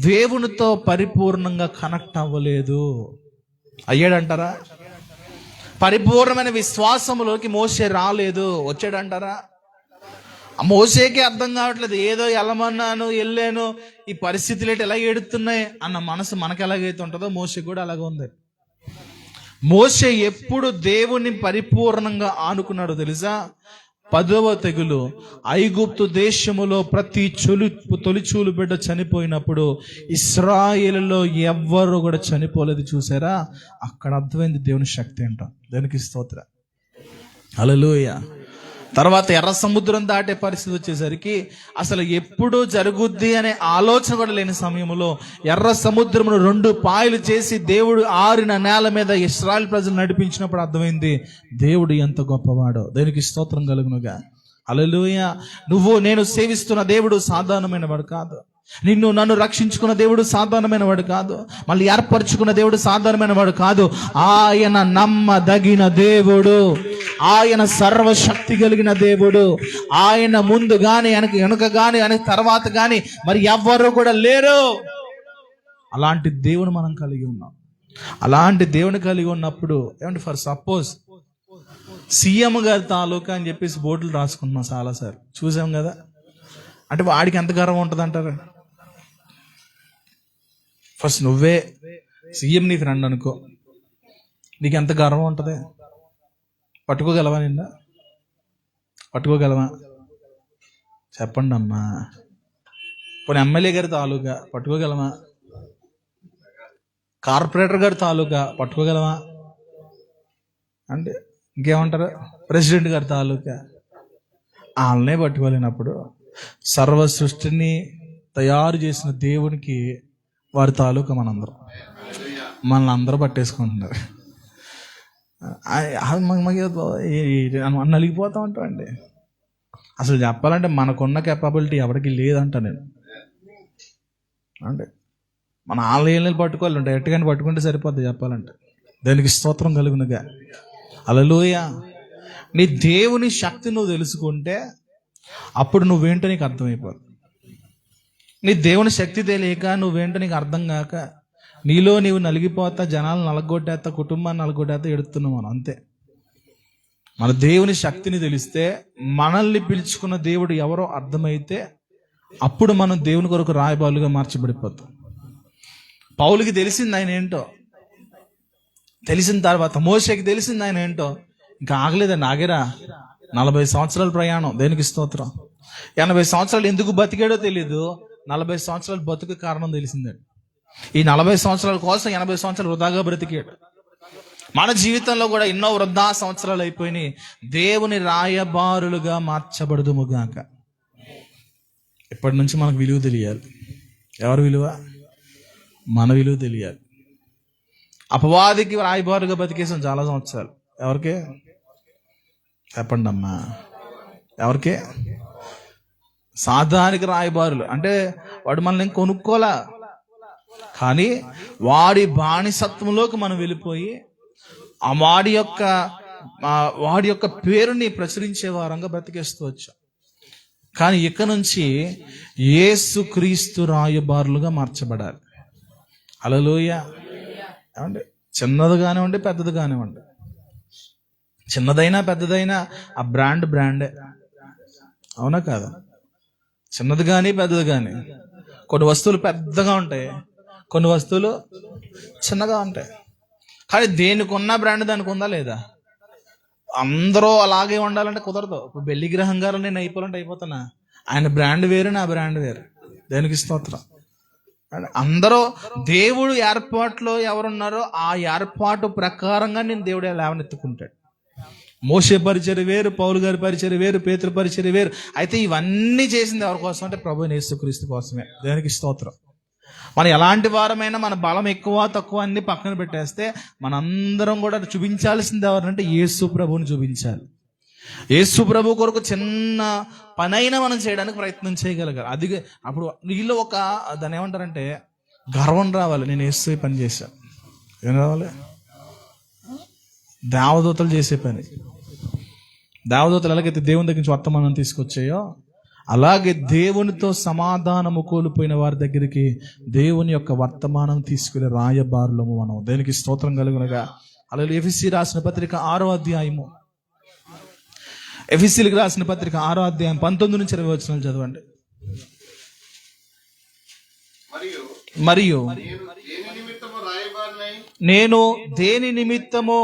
దేవునితో పరిపూర్ణంగా కనెక్ట్ అవ్వలేదు. అయ్యాడంటారా? పరిపూర్ణమైన విశ్వాసంలోకి మోషే రాలేదు. వచ్చాడంటారా? మోషేకి అర్థం కావట్లేదు. ఏదో వెళ్ళమన్నాను, వెళ్ళాను, ఈ పరిస్థితులు ఎలా ఏడుతున్నాయి అన్న మనసు మనకు ఎలాగైతే ఉంటుందో మోషే కూడా అలాగే ఉంది. మోషే ఎప్పుడు దేవుని పరిపూర్ణంగా ఆనుకున్నాడో తెలుసా? 10వ తెగులు ఐగుప్తు దేశములో ప్రతి తొలిచూలు బిడ్డ చనిపోయినప్పుడు ఇశ్రాయేలులో ఎవ్వరు కూడా చనిపోలేదు. చూసారా? అక్కడ అర్థమైంది దేవుని శక్తి ఏంటో. దేనికి స్తోత్రం. హల్లెలూయా. తర్వాత ఎర్ర సముద్రం దాటే పరిస్థితి వచ్చేసరికి అసలు ఎప్పుడు జరుగుద్ది అనే ఆలోచన కూడా లేని సమయంలో ఎర్ర సముద్రమును 2 పాయలు చేసి దేవుడు ఆరిన నేల మీద ఇశ్రాయేలు ప్రజలు నడిపించినప్పుడు అర్థమైంది దేవుడు ఎంత గొప్పవాడో. దేనికి స్తోత్రం కలుగునుగా. హల్లెలూయా. నువ్వు నేను సేవిస్తున్న దేవుడు సాధారణమైన వాడు కాదు. నిన్ను నన్ను రక్షించుకున్న దేవుడు సాధారణమైన వాడు కాదు. మళ్ళీ ఏర్పరచుకున్న దేవుడు సాధారణమైన వాడు కాదు. ఆయన నమ్మదగిన దేవుడు, ఆయన సర్వశక్తి కలిగిన దేవుడు. ఆయన ముందు గాని వెనుక గాని ఆయన తర్వాత గాని మరి ఎవ్వరు కూడా లేరు. అలాంటి దేవుని మనం కలిగి ఉన్నాం. అలాంటి దేవుని కలిగి ఉన్నప్పుడు ఏమంటే, ఫర్ సపోజ్ సీఎం గారి తాలూకా అని చెప్పేసి బోర్డులు రాసుకుంటున్నాం చాలాసార్లు, చూసాం కదా. అంటే వాడికి ఎంత గర్వం ఉంటుంది అంటారు? ఫస్ట్ నువ్వే సీఎం నీ ఫ్రెండ్ అనుకో, నీకు ఎంత గర్వం ఉంటుంది? పట్టుకోగలవా? నిన్న పట్టుకోగలవా? చెప్పండి అమ్మా. పోనీ ఎమ్మెల్యే గారి తాలూకా పట్టుకోగలవా? కార్పొరేటర్ గారి తాలూకా పట్టుకోగలవా? అంటే ఇంకేమంటారు? ప్రెసిడెంట్ గారి తాలూకా. వాళ్ళనే పట్టుకోలేనప్పుడు సర్వ సృష్టిని తయారు చేసిన దేవునికి వారి తాలూకా మనల్ని అందరూ పట్టేసుకుంటున్నారు. నలిగిపోతా ఉంటామండి. అసలు చెప్పాలంటే మనకున్న కెపాబిలిటీ ఎవరికి లేదంట నేను. అంటే మన ఆలయాలను పట్టుకోవాలి, డైరెక్ట్గానే పట్టుకుంటే సరిపోద్ది చెప్పాలంటే. దానికి స్తోత్రం కలుగునుగా. హల్లెలూయా. నీ దేవుని శక్తి నువ్వు తెలుసుకుంటే అప్పుడు నువ్వేంటో నీకు అర్థమైపోదు. నీ దేవుని శక్తి తెలియక నువ్వేంటో నీకు అర్థం కాక నీలో నీవు నలిగిపోతా, జనాలను నలగొట్టేస్తా, కుటుంబాన్ని నలగొట్టేస్తా ఎడుతున్నావు మనం. అంతే. మన దేవుని శక్తిని తెలిస్తే, మనల్ని పిలుచుకున్న దేవుడు ఎవరో అర్థమైతే అప్పుడు మనం దేవుని కొరకు రాయబాలుగా మార్చబడిపోతాం. పౌలుకి తెలిసింది ఆయన ఏంటో. తెలిసిన తర్వాత మోషేకి తెలిసింది ఆయన ఏంటో. ఇంకా ఆగలేదండి, ఆగేరా. 40 సంవత్సరాల ప్రయాణం. దేనికి స్తోత్రం. 80 సంవత్సరాలు ఎందుకు బతికాడో తెలీదు, 40 సంవత్సరాలు బతుకు కారణం తెలిసిందండి. ఈ 40 సంవత్సరాల కోసం 80 సంవత్సరాలు వృధాగా బ్రతికాడు. మన జీవితంలో కూడా ఎన్నో వృద్ధా సంవత్సరాలు అయిపోయినాయి. దేవుని రాయబారులుగా మార్చబడదుముగాక. ఇప్పటి నుంచి మనకు విలువ తెలియాలి. ఎవరి విలువ? మన విలువ తెలియాలి. అపవాదికి రాయబారుగా బతికేసాం చాలా సంవత్సరాలు. ఎవరికే చెప్పండి అమ్మా? ఎవరికే? సాధారణ రాయబారులు. అంటే వాడు మనల్ని కొనుక్కోలా, కానీ వాడి బానిసత్వంలోకి మనం వెళ్ళిపోయి ఆ వాడి యొక్క పేరుని ప్రచురించే వారంగా బ్రతికేస్తూ వచ్చాం. కానీ ఇక నుంచి యేసుక్రీస్తు రాయబారులుగా మార్చబడాలి. హల్లెలూయా. ఏమండి, చిన్నది కానివ్వండి పెద్దది కానివ్వండి, చిన్నదైనా పెద్దదైనా ఆ బ్రాండే. అవునా కాదా? చిన్నది కానీ పెద్దది కానీ. కొన్ని వస్తువులు పెద్దగా ఉంటాయి, కొన్ని వస్తువులు చిన్నగా ఉంటాయి. కానీ దేనికి ఉన్న బ్రాండ్ దానికి ఉందా లేదా? అందరూ అలాగే ఉండాలంటే కుదరదు. ఇప్పుడు బెల్లి గ్రహం గారు నేను అయిపోవాలంటే అయిపోతానా? ఆయన బ్రాండ్ వేరు, నా బ్రాండ్ వేరు. దేనికి స్తోత్రం. అందరూ దేవుడు ఏర్పాట్లో ఎవరున్నారో ఆ ఏర్పాటు ప్రకారంగా నేను దేవుడు లేవనెత్తుకుంటాడు. మోషే పరిచర్య వేరు, పౌలు గారి పరిచర్య వేరు, పేతురు పరిచర్య వేరు. అయితే ఇవన్నీ చేసింది ఎవరి కోసం అంటే ప్రభువైన యేసుక్రీస్తు కోసమే. దేవునికి స్తోత్రం. మనం ఎలాంటి వారమైనా మన బలం ఎక్కువ తక్కువ అన్ని పక్కన పెట్టేస్తే మనందరం కూడా చూపించాల్సింది ఎవరంటే యేసు ప్రభువుని చూపించాలి. యేసు ప్రభు కొరకు చిన్న పనైనా మనం చేయడానికి ప్రయత్నం చేయగలగాలి. అది అప్పుడు వీళ్ళు ఒక దాన్ని ఏమంటారంటే గర్వం రావాలి. నేను యేసు పని చేశాను. ఏం రావాలి? దేవదూతలు చేసే పని. దేవదూతలు ఎలాగైతే దేవుని దగ్గర నుంచి వర్తమానం తీసుకొచ్చాయో అలాగే దేవునితో సమాధానము కోల్పోయిన వారి దగ్గరికి దేవుని యొక్క వర్తమానం తీసుకునే రాయబారులము మనం. దేనికి స్తోత్రం కలుగునగా. అలాగే ఎఫెసీ రాసిన పత్రిక 6వ అధ్యాయము, ఎఫెసీలకు రాసిన పత్రిక 6వ అధ్యాయం 19 నుంచి 20 వచనాలు చదవండి. మరియు నేను దేని నిమిత్తము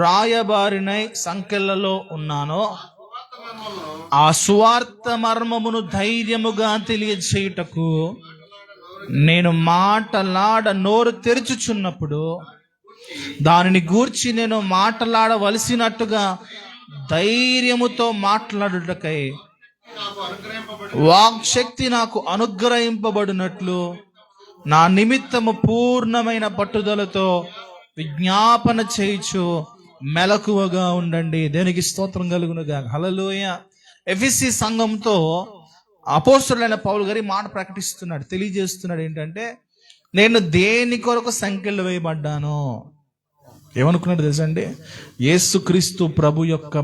రాయబారినై సంకెళ్లలో ఉన్నానో ఆ సువార్త మర్మమును ధైర్యముగా తెలియజేయుటకు నేను మాటలాడ నోరు తెరుచుచున్నప్పుడు దానిని గూర్చి నేను మాటలాడవలసినట్టుగా ధైర్యముతో మాట్లాడుటకై వాక్శక్తి నాకు అనుగ్రహింపబడినట్లు నా నిమిత్తము పూర్ణమైన పట్టుదలతో విజ్ఞాపన చేయుచు మెలకువగా ఉండండి. దేనికి స్తోత్రం కలుగునుగా. హల్లెలూయా. ఎఫెసీ సంఘంతో అపోస్తలుడైన పౌలు గారి మాట ప్రకటిస్తున్నాడు, తెలియజేస్తున్నాడు. ఏంటంటే నేను దేని కొరకు సంకెళ్ళు వేయబడ్డాను. ఏమనుకున్నాడు తెలుసా అండి? యేసుక్రీస్తు ప్రభు యొక్క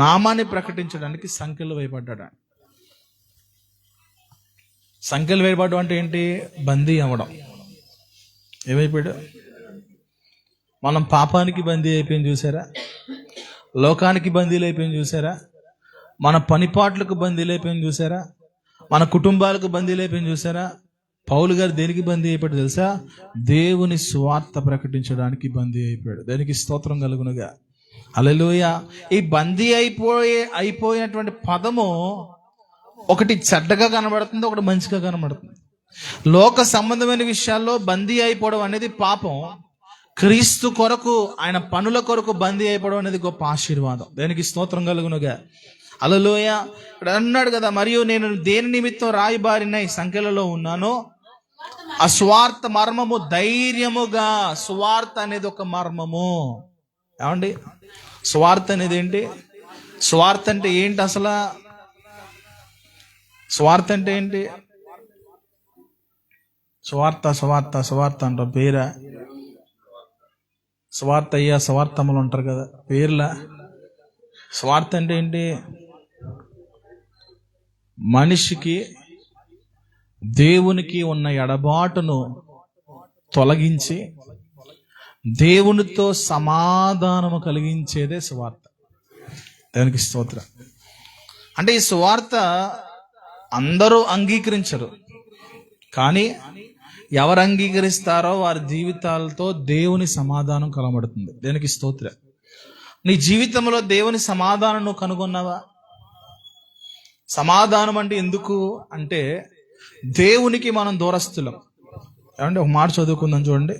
నామాన్ని ప్రకటించడానికి సంకెళ్ళు వేయబడ్డాడు. సంకెళ్ళు వేయబడ్డం అంటే ఏంటి? బందీ అవ్వడం. ఏమైపోయాడు? మనం పాపానికి బందీ అయిపోయింది చూసారా? లోకానికి బందీలు అయిపోయింది చూసారా? మన పనిపాట్లకు బందీలు అయిపోయింది చూసారా? మన కుటుంబాలకు బందీలు అయిపోయింది చూసారా? పౌలు గారు దేనికి బందీ అయిపోయాడు తెలుసా? దేవుని సువార్త ప్రకటించడానికి బందీ అయిపోయాడు. దానికి స్తోత్రం కలుగునుగా. హల్లెలూయా. ఈ బందీ అయిపోయినటువంటి పదము ఒకటి చెడ్డగా కనబడుతుంది, ఒకటి మంచిగా కనబడుతుంది. లోక సంబంధమైన విషయాల్లో బందీ అయిపోవడం అనేది పాపం. క్రీస్తు కొరకు, ఆయన పనుల కొరకు బందీ అయిపోవడం అనేది గొప్ప ఆశీర్వాదం. దేనికి స్తోత్రం కలుగునుగా. హల్లెలూయా. ఇక్కడ అన్నాడు కదా, మరియు నేను దేని నిమిత్తం రాయబారిన ఈ సంఖ్యలలో ఉన్నానో ఆ స్వార్థ మర్మము ధైర్యముగా. స్వార్థ అనేది ఒక మర్మము. ఏమండి? స్వార్థ అనేది ఏంటి? స్వార్థ అంటే ఏంటి అసలు? స్వార్థ అంటే ఏంటి? స్వార్థ స్వార్థ స్వార్థ అంటారు పేరా? స్వార్థ అయ్యా స్వార్థములు ఉంటారు కదా పేర్లా. స్వార్థ అంటే ఏంటి? మనిషికి దేవునికి ఉన్న ఎడబాటును తొలగించి దేవునితో సమాధానము కలిగించేదే సువార్త. దానికి స్తోత్రం. అంటే ఈ సువార్త అందరూ అంగీకరించరు, కానీ ఎవరు అంగీకరిస్తారో వారి జీవితాలతో దేవుని సమాధానం కలబడుతుంది. దేనికి స్తోత్రం. నీ జీవితంలో దేవుని సమాధానం నువ్వు కనుగొన్నావా? సమాధానం అంటే ఎందుకు అంటే దేవునికి మనం దూరస్తులం. ఏమంటే ఒక మాట చదువుకుందాం చూడండి.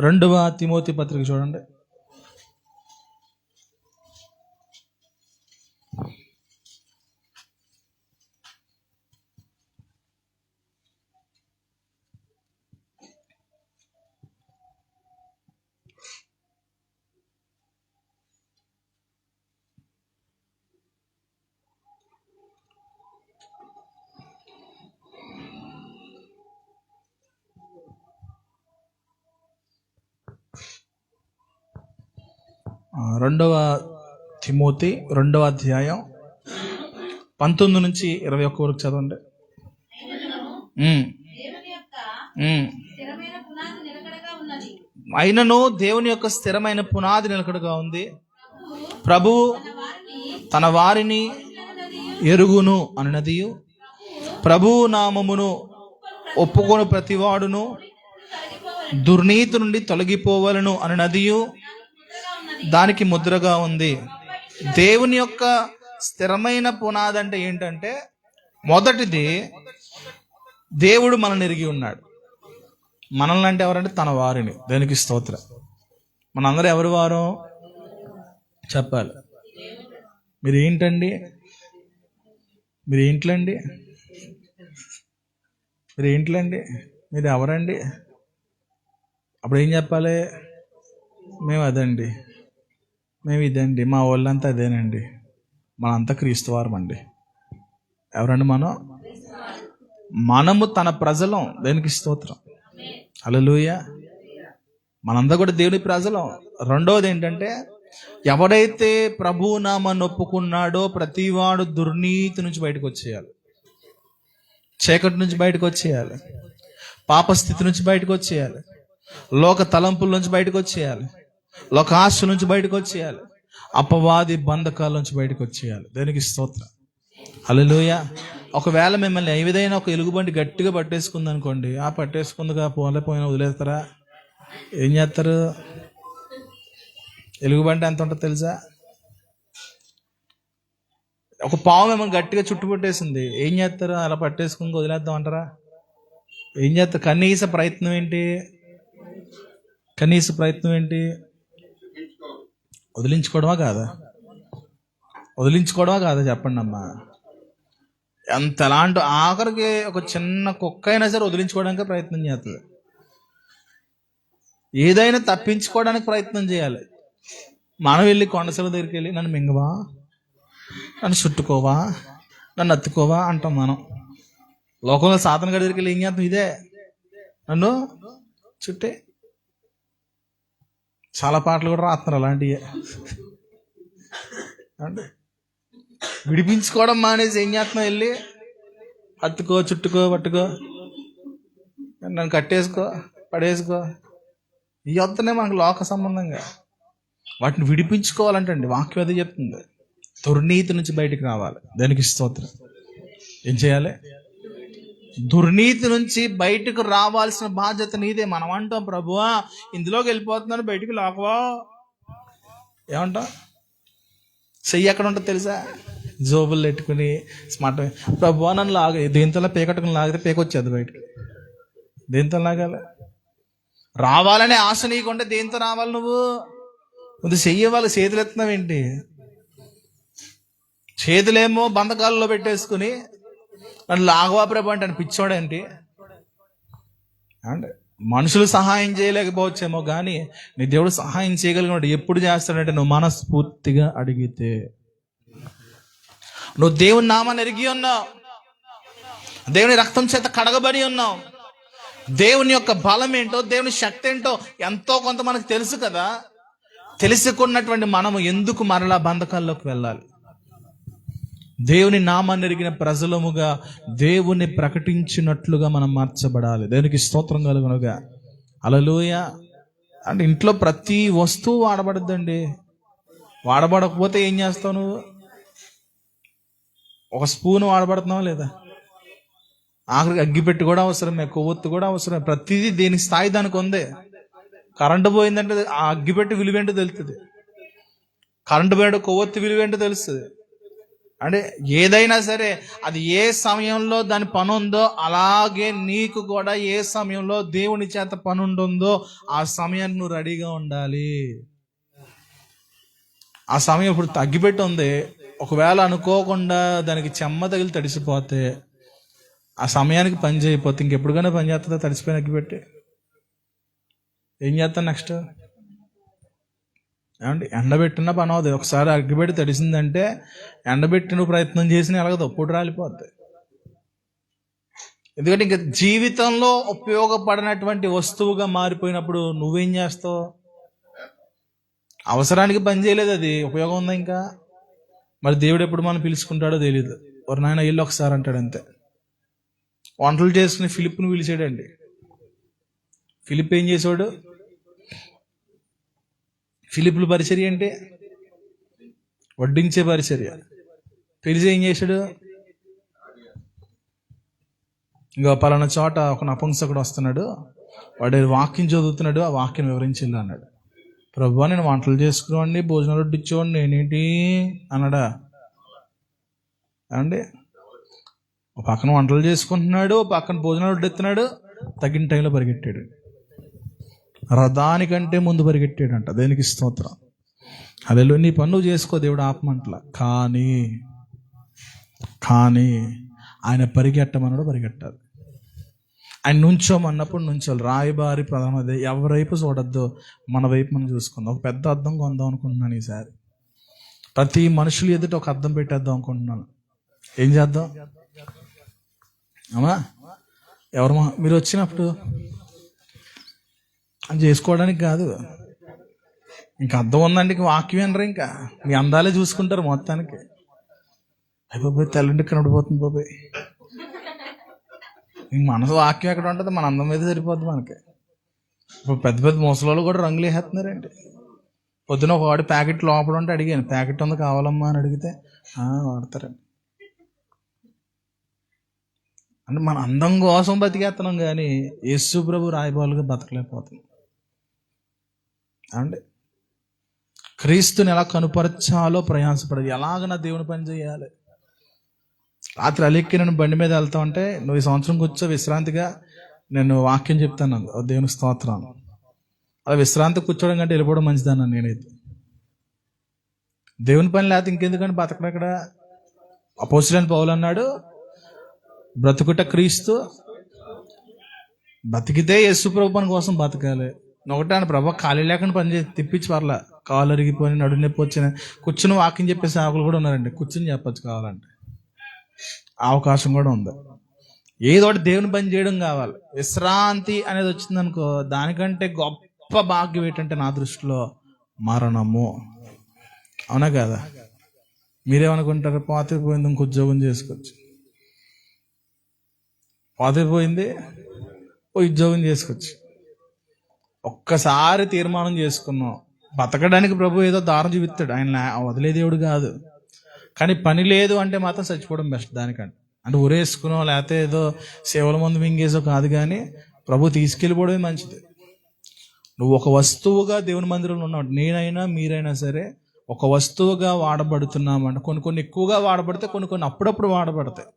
2వ తిమోతి పత్రిక చూడండి. రెండవ తిమోతి 2వ అధ్యాయం 19 నుంచి 21 వరకు చదవండి. అయినను దేవుని యొక్క స్థిరమైన పునాది నిలకడగా ఉంది. ప్రభువు తన వారిని ఎరుగును అన్నదియు, ప్రభువు నామమును ఒప్పుకొను ప్రతివాడును దుర్నీతి నుండి తొలగిపోవలను అన్నదియు దానికి ముద్రగా ఉంది. దేవుని యొక్క స్థిరమైన పునాది అంటే ఏంటంటే, మొదటిది దేవుడు మనల్ని ఎరిగి ఉన్నాడు. మనల్ని అంటే ఎవరంటే తన వారిని. దేనికి స్తోత్రం. మనందరూ ఎవరి వారు చెప్పాలి. మీరేంటండి? మీరేంట్లండి? మీరు ఎవరండి? అప్పుడు ఏం చెప్పాలి? మేము అదండి, మేము ఇదండి, మా వాళ్ళంతా అదేనండి, మనంతా క్రీస్తువారం అండి. ఎవరండి మనము తన ప్రజలం. దేనికి స్తోత్రం. హల్లెలూయా. మనంతా కూడా దేవుని ప్రజలం. రెండవది ఏంటంటే, ఎవడైతే ప్రభువు నామాన్ని ఒప్పుకున్నాడో ప్రతివాడు దుర్నీతి నుంచి బయటకు వచ్చేయాలి, చీకటి నుంచి బయటకు వచ్చేయాలి, పాపస్థితి నుంచి బయటకు వచ్చేయాలి, లోక తలంపుల నుంచి బయటకు వచ్చేయాలి, లోక ఆశ నుంచి బయటకు వచ్చేయాలి, అపవాది బంధకాల నుంచి బయటకు వచ్చేయాలి. దేనికి స్తోత్రం. హల్లెలూయా. ఒకవేళ మిమ్మల్ని ఏదైనా ఒక ఎలుగుబంటి గట్టిగా పట్టేసుకుంది అనుకోండి, పట్టేసుకుందిగా పోయినా వదిలేస్తారా? ఏం చేస్తారు? ఎలుగుబంటి ఎంత ఉంటుందో తెలుసా? ఒక పాము మిమ్మల్ని గట్టిగా చుట్టుపట్టేసింది, ఏం చేస్తారు? అలా పట్టేసుకుని వదిలేద్దాం అంటారా? ఏం చేస్తారు? కనీస ప్రయత్నం ఏంటి? వదిలించుకోవడమా కాదా? చెప్పండి అమ్మా. ఎలాంటి ఆఖరికి ఒక చిన్న కుక్క అయినా సరే వదిలించుకోవడానికి ప్రయత్నం చేస్తుంది. ఏదైనా తప్పించుకోవడానికి ప్రయత్నం చేయాలి. మనం వెళ్ళి కొండసల దగ్గరికి వెళ్ళి నన్ను మింగవా, నన్ను చుట్టుకోవా, నన్ను అత్తుకోవా అంటాం మనం. లోకంలో సాధన గడి దగ్గరికి వెళ్ళి ఏం చేస్తాం? ఇదే, నన్ను చుట్టే. చాలా పాటలు కూడా రాస్తున్నారు అలాంటివి. అంటే విడిపించుకోవడం మానేసి ఏం చేస్తున్నావు? వెళ్ళి అత్తుకో, చుట్టుకో, పట్టుకో, నన్ను కట్టేసుకో, పడేసుకో. ఈ వద్దనే మనకు లోక సంబంధంగా. వాటిని విడిపించుకోవాలంటండి వాక్యం అది చెప్తుంది. దుర్నీతి నుంచి బయటికి రావాలి. దానికి స్తోత్రం. ఏం చేయాలి? దుర్నీతి నుంచి బయటకు రావాల్సిన బాధ్యత నీదే. మనం అంటాం, ప్రభువా ఇందులోకి వెళ్ళిపోతున్నాను, బయటికి లాగవా. ఏమంటాం? చెయ్యి ఎక్కడ ఉంటుంది తెలుసా? జోబులు పెట్టుకుని స్మార్ట్, ప్రభువా నన్ను దేంతో పేకట్టుకుని లాగితే పేకొచ్చేది బయటకు. దేంతో లాగాలి? రావాలనే ఆశ నీకుంటే దేంతో రావాలి? నువ్వు ముందు చెయ్యవాలి. చేతులు ఎత్తున్నావు ఏంటి? చేతులేమో బంధకాలలో పెట్టేసుకుని నన్ను లాగవా ప్రభు అంటే పిచ్చోడేంటి? అంటే మనుషులు సహాయం చేయలేకపోవచ్చేమో కానీ నీ దేవుడు సహాయం చేయగలిగినాడు. ఎప్పుడు చేస్తాడంటే నువ్వు మనస్ఫూర్తిగా అడిగితే. నువ్వు దేవుని నామాన్ని ఎరిగి ఉన్నావు, దేవుని రక్తం చేత కడగబడి ఉన్నావు, దేవుని యొక్క బలం ఏంటో, దేవుని శక్తి ఏంటో ఎంతో కొంత మనకు తెలుసు కదా. తెలుసుకున్నటువంటి మనము ఎందుకు మరలా బంధకాల్లోకి వెళ్ళాలి? దేవుని నామాన్ని ఎరిగిన ప్రజలముగా దేవుని ప్రకటించినట్లుగా మనం మార్చబడాలి. దేవునికి స్తోత్రం కలుగునుగా. హల్లెలూయా. అంటే ఇంట్లో ప్రతి వస్తువు వాడబడద్దండి. వాడబడకపోతే ఏం చేస్తావు నువ్వు? ఒక స్పూన్ వాడబడుతున్నావా లేదా? ఆఖరికి అగ్గిపెట్టి కూడా అవసరమే, కొవ్వొత్తు కూడా అవసరమే. ప్రతిదీ దేని స్థాయి దానికి ఉంది. కరెంటు పోయిందంటే ఆ అగ్గిపెట్టి విలువేంటో తెలుస్తుంది, కరెంటు పోయాడు కొవ్వొత్తి విలువేంటో తెలుస్తుంది. అంటే ఏదైనా సరే అది ఏ సమయంలో దాని పని ఉందో అలాగే నీకు కూడా ఏ సమయంలో దేవుని చేత పని ఉంటుందో ఆ సమయాన్ని నువ్వు రెడీగా ఉండాలి. ఆ సమయం ఇప్పుడు తగ్గిపెట్టి ఉంది, ఒకవేళ అనుకోకుండా దానికి చెమ్మ తగిలి తడిసిపోతే ఆ సమయానికి పని చేయకపోతే ఇంకెప్పుడుగానే పని చేస్తుందా? తడిసిపోయిన అగ్గిపెట్టి ఏం చేస్తాను నెక్స్ట్? ఏమంటే ఎండబెట్టినా పని అవుతుంది. ఒకసారి అగ్గిపెట్టి తడిసిందంటే ఎండబెట్టిన ప్రయత్నం చేసినా ఎలాగదు, అప్పుడు రాలిపోద్ది. ఎందుకంటే ఇంకా జీవితంలో ఉపయోగపడినటువంటి వస్తువుగా మారిపోయినప్పుడు నువ్వేం చేస్తావు? అవసరానికి పని చేయలేదు, అది ఉపయోగం ఉందా ఇంకా? మరి దేవుడు ఎప్పుడు మనం పిలుచుకుంటాడో తెలియదు. ఒక నాయన ఇల్లు ఒకసారి అంటాడు అంతే. వంటలు చేసుకుని ఫిలిప్ను పిలిచాడండి. ఫిలిప్ ఏం చేసాడు? ఫిలిప్లు పరిచర్య అంటే వడ్డించే పరిచర్య. పిలిచి ఏం చేశాడు? ఇంకా పలానా చోట ఒక నపుంసకుడు వస్తున్నాడు, వాడు వాక్యం చదువుతున్నాడు, ఆ వాక్యం వివరించిల్లు అన్నాడు. ప్రభువా నేను వంటలు చేసుకునేవాడిని, భోజనాలు వడ్డించేవాడిని, నేనేంటి అన్నాడా? అండి, ఒక పక్కన వంటలు చేసుకుంటున్నాడు, ఒక పక్కన భోజనాలు వడ్డిస్తున్నాడు, తగిన టైంలో పరిగెట్టాడు. రథానికంటే ముందు పరిగెట్టాడంట. దేనికి స్తోత్రం. హల్లెలూయా. నీ పని నువ్వు చేసుకో, దేవుడు ఆపమంటలా. కానీ ఆయన పరిగెట్టమన్నాడు, పరిగెట్టాలి. ఆయన నుంచోమన్నప్పుడు నుంచోవాలి. రాయబారి ప్రధానది ఎవరి వైపు చూడొద్దు, మన వైపు మనం చూసుకుందాం. ఒక పెద్ద అద్దం కొందాం అనుకుంటున్నాను ఈసారి. ప్రతి మనుషులు ఎదుట ఒక అద్దం పెట్టేద్దాం అనుకుంటున్నాను. ఏం చేద్దాం అమ్మా? మీరు వచ్చినప్పుడు అని చేసుకోవడానికి కాదు, ఇంకా అద్దం ఉందండి, ఇంక వాక్యం వినరు, ఇంకా మీ అందాలే చూసుకుంటారు మొత్తానికి. అయిపోయి తెల్లండి కనబడిపోతుంది బాబాయ్. మనసు వాక్యం ఎక్కడ ఉంటుంది, మన అందం మీద సరిపోద్ది మనకి. ఇప్పుడు పెద్ద పెద్ద ముసలోళ్ళు కూడా రంగులు వేసేస్తున్నారండి. పొద్దున ఒక వాడి ప్యాకెట్ లోపల ఉంటే అడిగాను, ప్యాకెట్ ఉంది కావాలమ్మా అని అడిగితే వాడతారండి. అంటే మన అందం కోసం బతికేస్తున్నాం కానీ యేసు ప్రభు రాయబాలుగా బతకలేకపోతున్నాం. అంటే క్రీస్తుని ఎలా కనుపరచాలో ప్రయాసపడదు. ఎలాగ నా దేవుని పని చేయాలి. రాత్రి అలెక్కి నేను బండి మీద వెళ్తా ఉంటే, నువ్వు ఈ సంవత్సరం కూర్చో విశ్రాంతిగా నేను వాక్యం చెప్తాను, దేవుని స్తోత్రం. అలా విశ్రాంతి కూర్చోవడం కంటే వెళ్ళిపోవడం మంచిదన్నాను నేనైతే. దేవుని పని లేకపోతే ఇంకెందుకంటే బతకడం. ఇక్కడ అపోస్తలుడైన పౌలు అన్నాడు, బ్రతుకుట క్రీస్తు, బతికితే యేసు ప్రభు పని కోసం బతకాలి. ఒకటాను ప్రభు ఖాళీ లేకుండా పని చేసి తిప్పించి పర్లా, కాలు అరిగిపోయి నడు నొప్పి వచ్చిన కూర్చుని వాక్యం చెప్పే సేవకులు కూడా ఉన్నారండి. కూర్చుని చెప్పచ్చు కావాలంటే, అవకాశం కూడా ఉంది. ఏదో ఒకటి దేవుని పని చేయడం కావాలి. విశ్రాంతి అనేది వచ్చిందనుకో, దానికంటే గొప్ప భాగ్యం ఏంటంటే నా దృష్టిలో మరణము. అవునా కదా? మీరేమనుకుంటారు? పాతైపోయింది, ఇంక ఉద్యోగం చేసుకోవచ్చు. పాతైపోయింది, ఉద్యోగం చేసుకోవచ్చు. ఒక్కసారి తీర్మానం చేసుకున్నాం, బతకడానికి ప్రభు ఏదో దారం చూపిస్తాడు. ఆయన వదిలే దేవుడు కాదు. కానీ పని లేదు అంటే మాత్రం చచ్చిపోవడం బెస్ట్ దానికంటే. అంటే ఊరేసుకునో లేకపోతే ఏదో సేవల మందు మింగేసో కాదు, కానీ ప్రభు తీసుకెళ్ళిపోవడమే మంచిది. నువ్వు ఒక వస్తువుగా దేవుని మందిరంలో ఉన్నావు. నేనైనా మీరైనా సరే ఒక వస్తువుగా వాడబడుతున్నామంటే, కొన్ని ఎక్కువగా వాడబడితే, కొన్ని అప్పుడప్పుడు వాడబడతాయి.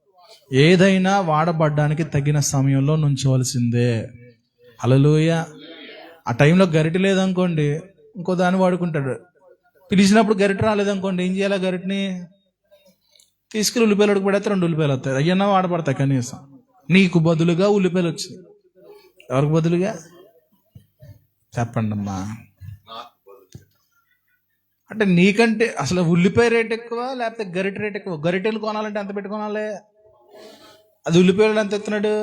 ఏదైనా వాడబడ్డానికి తగిన సమయంలో నుంచోవలసిందే. హల్లెలూయా. ఆ టైంలో గరిటె లేదనుకోండి, ఇంకో దాన్ని వాడుకుంటాడు. పిలిచినప్పుడు గరిటె రాలేదనుకోండి, ఏం చేయాలి? గరిటెని తీసుకుని ఉల్లిపాయలు ఉడక పెడితే 2 ఉల్లిపాయలు వస్తాయి. అయ్యన్నా వాడబడతాయి. కనీసం నీకు బదులుగా ఉల్లిపాయలు వచ్చింది. ఎవరికి బదులుగా చెప్పండి అమ్మా? అంటే నీకంటే అసలు ఉల్లిపాయ రేట్ ఎక్కువ లేకపోతే గరిటె రేట్ ఎక్కువ? గరిటెలు కొనాలంటే ఎంత పెట్టుకోనాలి? అది ఉల్లిపాయలు ఎంత ఎత్తున్నాడు?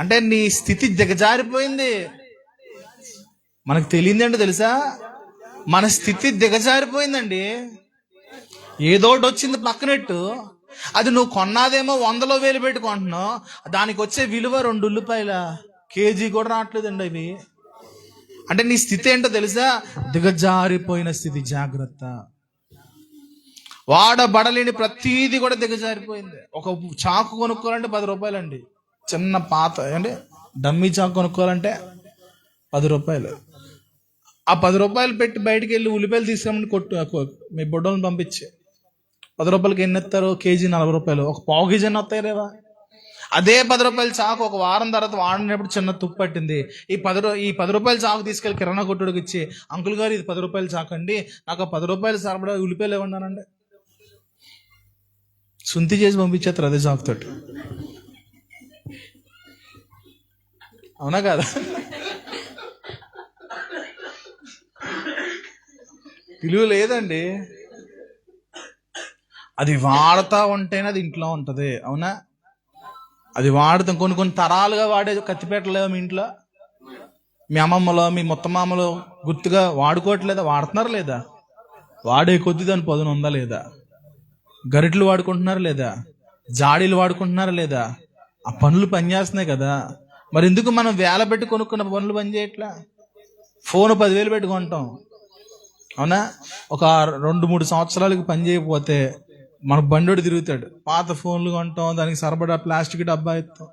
అంటే నీ స్థితి దిగజారిపోయింది. మనకు తెలియదు అంటే తెలుసా, మన స్థితి దిగజారిపోయిందండి. ఏదోటి వచ్చింది పక్కనట్టు, అది నువ్వు కొన్నాదేమో 100లో వేలు పెట్టుకుంటున్నావు, దానికి వచ్చే విలువ 2 ఉల్లిపాయల కేజీ కూడా రావట్లేదండి అవి. అంటే నీ స్థితి ఏంటో తెలుసా? దిగజారిపోయిన స్థితి. జాగ్రత్త. వాడబడలేని ప్రతీది కూడా దిగజారిపోయింది. ఒక చాకు కొనుక్కోవాలంటే 10 రూపాయలండి. చిన్న పాత అంటే డమ్మీ చాకు కొనుక్కోవాలంటే 10 రూపాయలు. ఆ 10 రూపాయలు పెట్టి బయటికి వెళ్ళి ఉల్లిపాయలు తీసుకురామని మీ బొడ్డోళ్ళని పంపించి 10 రూపాయలకి ఎన్ని ఎత్తారు? కేజీ 40 రూపాయలు. ఒక పావు కేజీ ఎన్ని వస్తాయి రేవా? అదే 10 రూపాయల చాకు ఒక వారం తర్వాత వాడినప్పుడు చిన్న తుప్పు పట్టింది. ఈ 10 రూపాయల చాకు తీసుకెళ్ళి కిరాణా కొట్టుడికి ఇచ్చి, అంకుల్ గారు ఇది 10 రూపాయల చాకు అండి, నాకు 10 రూపాయలు సరబడా ఉల్లిపాయలు ఇవ్వన్నానండి. సుంతి చేసి పంపించేస్తారు అదే చాకుతోటి. అవునా కదా? విలువ లేదండి. అది వాడుతూ ఉంటేనే అది ఇంట్లో ఉంటుంది. అవునా? అది వాడుతాం. కొన్ని తరాలుగా వాడే కత్తిపేటలేవు మీ ఇంట్లో. మీ అమ్మమ్మలో మీ ముత్తమామలో గుర్తుగా వాడుకోవట్లేదా? వాడుతున్నారు లేదా? వాడే కొద్ది దాని పదును ఉందా లేదా? గరిటలు వాడుకుంటున్నారు లేదా? జాడీలు వాడుకుంటున్నారా లేదా? ఆ పనులు పనిచేస్తున్నాయి కదా. మరి ఎందుకు మనం వేల పెట్టి కొనుక్కున్న పనులు పని చేయట్లా? ఫోన్ 10,000 పెట్టి కొంటాం. అవునా? ఒక 2-3 సంవత్సరాలకి పని చేయకపోతే మన బండోడు తిరుగుతాడు. పాత ఫోన్లు కొంటాం, దానికి సరిపడా ప్లాస్టిక్ డబ్బా ఇస్తాం.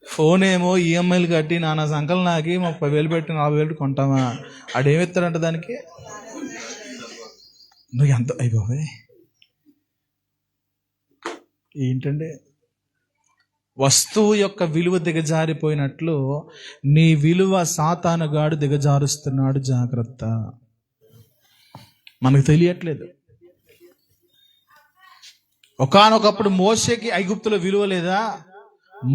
ఫోన్ ఏమో ఈఎంఐలు కట్టి నానా సంకలు నాకి 30,000 పెట్టి 40,000 కొంటామా? ఆడేమిస్తాడంట దానికి? నువ్వు ఎంత అయిపోయి ఏంటండి? వస్తువు యొక్క విలువ దిగజారిపోయినట్లు నీ విలువ సాతానుగాడు దిగజారుస్తున్నాడు, జాగ్రత్త. మనకు తెలియట్లేదు. ఒకానొకప్పుడు మోషేకి ఐగుప్తులో విలువ లేదా,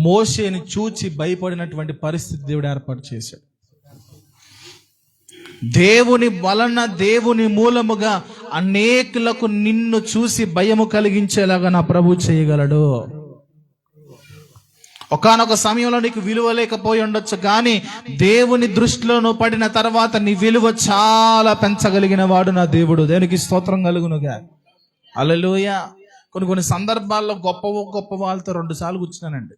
మోషేని చూచి భయపడినటువంటి పరిస్థితి దేవుడు ఏర్పాటు చేశాడు. దేవుని వలన, దేవుని మూలముగా అనేకులకు నిన్ను చూసి భయము కలిగించేలాగా నా ప్రభు చేయగలడు. ఒకానొక సమయంలో నీకు విలువ లేకపోయి ఉండొచ్చు, కానీ దేవుని దృష్టిలో నువ్వు పడిన తర్వాత నీ విలువ చాలా పెంచగలిగిన వాడు నా దేవుడు. దేవునికి స్తోత్రం కలుగునుగా. హల్లెలూయా. కొన్ని సందర్భాల్లో గొప్ప వాళ్ళతో 2 సార్లు కూర్చున్నానండి.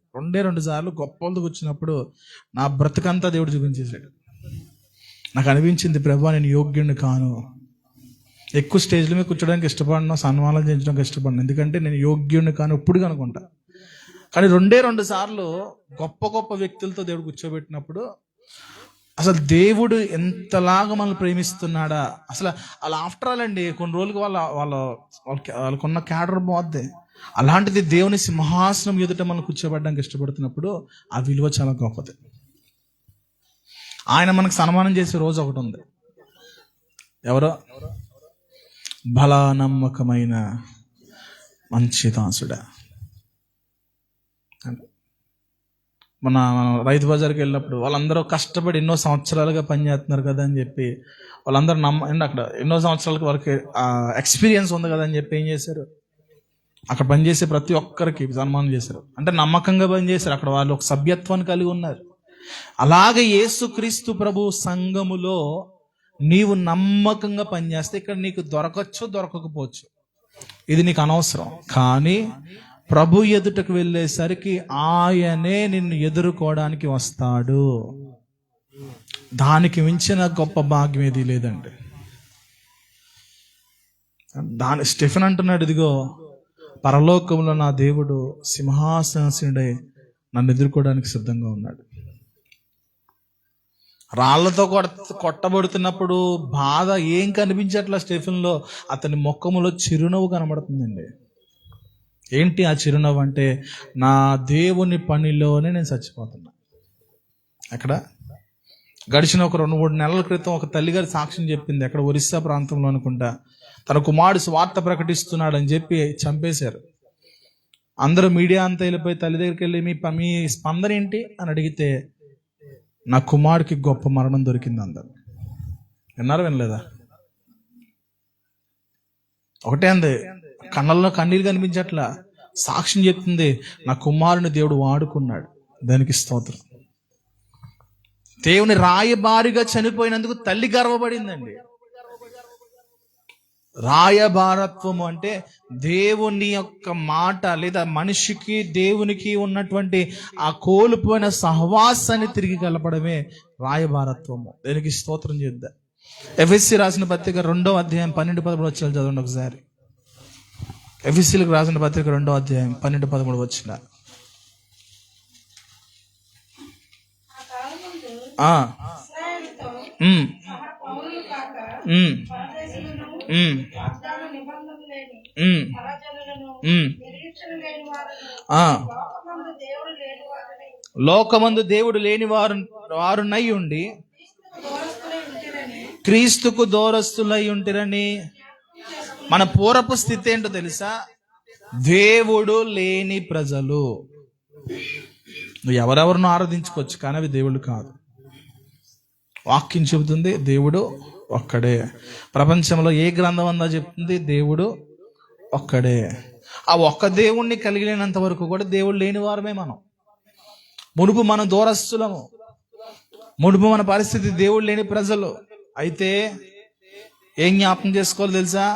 2 సార్లు గొప్ప వాళ్ళతో కూర్చున్నప్పుడు నా బ్రతుకంతా దేవుడు చూపించేశాడు. నాకు అనిపించింది, ప్రభా నేను యోగ్యుడిని కాను. ఎక్కువ స్టేజ్ల మీద కూర్చోడానికి ఇష్టపడను, సన్మానాలు చేయించడానికి ఇష్టపడను, ఎందుకంటే నేను యోగ్యుడిని కాను ఇప్పుడు అనుకుంటా. కానీ 2 సార్లు గొప్ప వ్యక్తులతో దేవుడు కూర్చోబెట్టినప్పుడు అసలు దేవుడు ఎంతలాగా మనల్ని ప్రేమిస్తున్నాడా. అసలు అలా ఆఫ్టర్ ఆల్ అండి, కొన్ని రోజులకి వాళ్ళకున్న క్యాడర్ పోద్ది. అలాంటిది దేవుని సింహాసనం ఎదుట మనం కూర్చోబెట్టడానికి ఇష్టపడుతున్నప్పుడు ఆ విలువ చాలా గొప్పది. ఆయన మనకు సన్మానం చేసే రోజు ఒకటి ఉంది. ఎవరో బలా నమ్మకమైన మంచి దాసుడా. మన రైతు బజార్కి వెళ్ళినప్పుడు వాళ్ళందరూ కష్టపడి ఎన్నో సంవత్సరాలుగా పనిచేస్తున్నారు కదా అని చెప్పి వాళ్ళందరూ అక్కడ ఎన్నో సంవత్సరాలకి వరకు ఎక్స్పీరియన్స్ ఉంది కదా అని చెప్పి ఏం చేశారు, అక్కడ పనిచేసే ప్రతి ఒక్కరికి సన్మానం చేశారు. అంటే నమ్మకంగా పనిచేశారు. అక్కడ వాళ్ళు ఒక సభ్యత్వాన్ని కలిగి ఉన్నారు. అలాగే యేసుక్రీస్తు ప్రభు సంఘములో నీవు నమ్మకంగా పనిచేస్తే ఇక్కడ నీకు దొరకచ్చు, దొరకకపోవచ్చు, ఇది నీకు అనవసరం. కానీ ప్రభు ఎదుటకు వెళ్ళేసరికి ఆయనే నిన్ను ఎదుర్కోవడానికి వస్తాడు. దానికి మించిన గొప్ప భాగ్యం ఏది లేదండి. స్టెఫెన్ అంటున్నాడు, ఇదిగో పరలోకంలో నా దేవుడు సింహాసనుడై నన్ను ఎదుర్కోవడానికి సిద్ధంగా ఉన్నాడు. రాళ్లతో కొట్టబడుతున్నప్పుడు బాధ ఏం కనిపించట్లా స్టెఫెన్లో, అతని ముఖములో చిరునవ్వు కనబడుతుందండి. ఏంటి ఆ చిరునవ్వు అంటే, నా దేవుని పనిలోనే నేను చచ్చిపోతున్నా. అక్కడ గడిచిన ఒక 2-3 నెలల క్రితం ఒక తల్లిగారి సాక్ష్యం చెప్పింది. అక్కడ ఒరిస్సా ప్రాంతంలో అనుకుంటా, తన కుమారుడు స్వార్థ ప్రకటిస్తున్నాడు అని చెప్పి చంపేశారు. అందరూ మీడియా అంతా వెళ్ళిపోయి తల్లి దగ్గరికి వెళ్ళి మీ స్పందన ఏంటి అని అడిగితే, నా కుమారుడికి గొప్ప మరణం దొరికింది అందరు. విన్నారా, వినలేదా? ఒకటే అంది, కళ్ళల్లో కన్నీళ్ళు కనిపించట్లా, సాక్ష్యం చెప్తుంది, నా కుమారుని దేవుడు వాడుకున్నాడు. దానికి స్తోత్రం. దేవుని రాయబారిగా చనిపోయినందుకు తల్లి గర్వపడిందండి. రాయబారత్వము అంటే దేవుని యొక్క మాట లేదా మనిషికి దేవునికి ఉన్నటువంటి ఆ కోల్పోయిన సహవాసాన్ని తిరిగి కలపడమే రాయబారత్వము. దానికి స్తోత్రం చేద్దాం. ఎఫెసీ రాసిన పత్రిక 2వ అధ్యాయం 12-13 వచనాలు చదవండి ఒకసారి. ఎఫెసీలకు రాసిన పత్రిక 2వ అధ్యాయం 12-13 వచనాలు. లోకమందు దేవుడు లేని వారునై ఉండి క్రీస్తుకు దూరస్తులై ఉంటిరని. మన పూర్వపు స్థితి ఏంటో తెలుసా? దేవుడు లేని ప్రజలు. నువ్వు ఎవరెవరినో ఆరాధించుకోవచ్చు, కానీ అవి దేవుడు కాదు. వాక్యం చెబుతుంది దేవుడు ఒక్కడే. ప్రపంచంలో ఏ గ్రంథం అందా చెప్తుంది దేవుడు ఒక్కడే. ఆ ఒక్క దేవుణ్ణి కలిగినంత వరకు కూడా దేవుడు లేని వారమే మనం. మునుపు మనం దూరస్తులము, మునుపు మన పరిస్థితి దేవుడు లేని ప్రజలు. అయితే ఏం జ్ఞాపకం చేసుకోవాలి తెలుసా?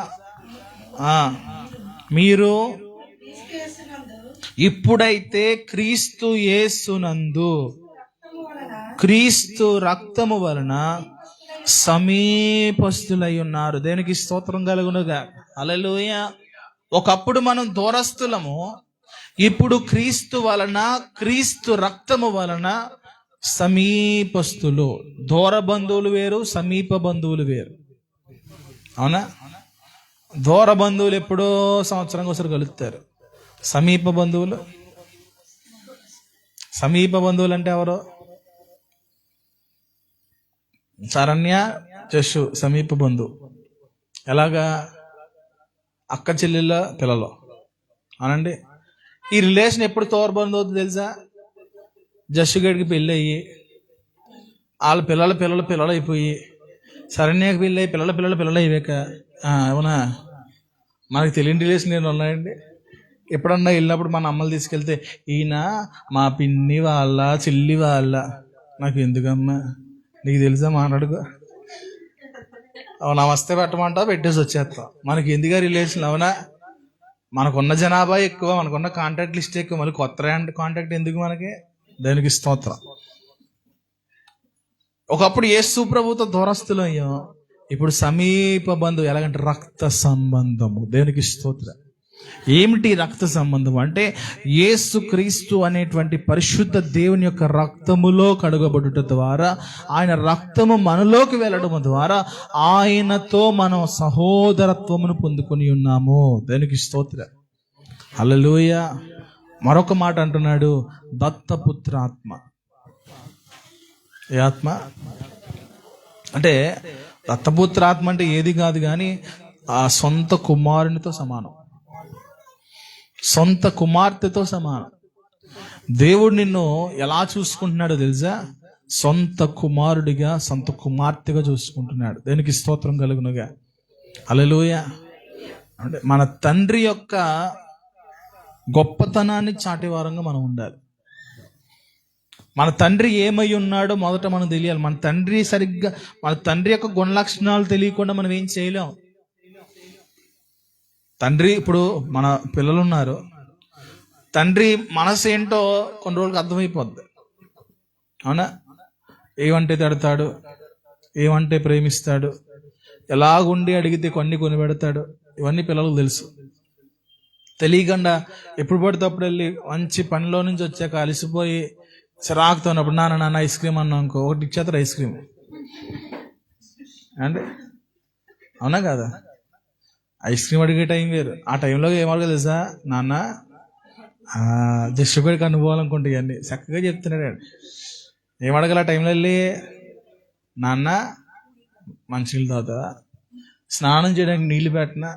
మీరు ఇప్పుడైతే క్రీస్తు యేసునందు క్రీస్తు రక్తము వలన సమీపస్తులై ఉన్నారు. దేనికి స్తోత్రం కలుగునుగా. హల్లెలూయా. ఒకప్పుడు మనం దూరస్తులము, ఇప్పుడు క్రీస్తు వలన, క్రీస్తు రక్తము వలన సమీపస్తులు. దూర బంధువులు వేరు, సమీప బంధువులు వేరు. అవునా? దూర బంధువులు ఎప్పుడో సంవత్సరంగా ఒకసారి కలుస్తారు. సమీప బంధువులు సమీప బంధువులు అంటే ఎవరు? శరణ్య, జస్సు సమీప బంధువు. ఎలాగా? అక్క చెల్లెళ్ళ పిల్లలు అనండి. ఈ రిలేషన్ ఎప్పుడు తోరబంధు అవుతుంది తెలుసా? జస్సు గడికి పెళ్ళి అయ్యి వాళ్ళ పిల్లలు అయిపోయి, శరణ్యకి పెళ్ళి అయ్యి పిల్లలు అయ్యాక, అవునా, మనకు తెలియని రిలేషన్ నేను ఉన్నాయండి. ఎప్పుడన్నా వెళ్ళినప్పుడు మన అమ్మలు తీసుకెళ్తే, ఈయన మా పిన్ని వాళ్ళ చెల్లి వాళ్ళ. నాకు ఎందుకమ్మా, నీకు తెలుసా మాట్లాడుకో, నమస్తే పెట్టమంటావు, పెట్టేసి వచ్చేస్తాం. మనకి ఎందుగా రిలేషన్? అవునా, మనకున్న జనాభా ఎక్కువ, మనకున్న కాంటాక్ట్ లిస్ట్ ఎక్కువ, మళ్ళీ కొత్త కాంటాక్ట్ ఎందుకు మనకి? దానికి స్తోత్రం. ఒకప్పుడు యేసు ప్రభుతో దూరస్తులు అయ్యాం, ఇప్పుడు సమీప బంధువు. ఎలాగంటే రక్త సంబంధము. దేవునికి స్తోత్రం. ఏమిటి రక్త సంబంధం అంటే? యేసు క్రీస్తు అనేటువంటి పరిశుద్ధ దేవుని యొక్క రక్తములో కడుగబడుట ద్వారా, ఆయన రక్తము మనలోకి వెళ్ళడం ద్వారా ఆయనతో మనం సహోదరత్వమును పొందుకొని ఉన్నాము. దేవునికి స్తోత్రం. హల్లెలూయా. మరొక మాట అంటున్నాడు, దత్తపుత్రాత్మ. ఏ ఆత్మ అంటే? దత్తపుత్రాత్మ అంటే ఏది కాదు కానీ ఆ సొంత కుమారునితో సమానం, సొంత కుమార్తెతో సమానం. దేవుడు నిన్ను ఎలా చూసుకుంటున్నాడో తెలుసా? సొంత కుమారుడిగా, సొంత కుమార్తెగా చూసుకుంటున్నాడు. దేనికి స్తోత్రం కలుగునుగా. హల్లెలూయా. అంటే మన తండ్రి యొక్క గొప్పతనాన్ని చాటివారంగా మనం ఉండాలి. మన తండ్రి ఏమై ఉన్నాడో మొదట మనం తెలియాలి. మన తండ్రి యొక్క గుణ లక్షణాలు తెలియకుండా మనం ఏం చేయలేం. తండ్రి, ఇప్పుడు మన పిల్లలు ఉన్నారు, తండ్రి మనసు ఏంటో కొన్ని రోజులకు అర్థమైపోద్ది. అవునా? ఏమంటే తిడతాడు, ఏమంటే ప్రేమిస్తాడు, ఎలాగుండి అడిగితే కొని పెడతాడు, ఇవన్నీ పిల్లలకు తెలుసు. తెలియకుండా ఎప్పుడు పడితే అప్పుడు వెళ్ళి మంచి పనిలో నుంచి వచ్చాక అలసిపోయి చిరాకుతో ఉన్నప్పుడు, నాన్న ఐస్ క్రీమ్ అన్నా అనుకో, ఒకటి ఇచ్చేస్తారు ఐస్ క్రీమ్. అంటే అవునా కదా? ఐస్ క్రీమ్ అడిగే టైం వేరు. ఆ టైంలో ఏమడగా తెలుసా? నాన్న జస్ట్ కూడా అనుభవాలనుకుంటే ఇవన్నీ చక్కగా చెప్తున్నాడు. ఏమడగల ఆ టైంలో వెళ్ళి, నాన్న మంచినీళ్ళు తాగుతావా, స్నానం చేయడానికి నీళ్ళు పెట్టినా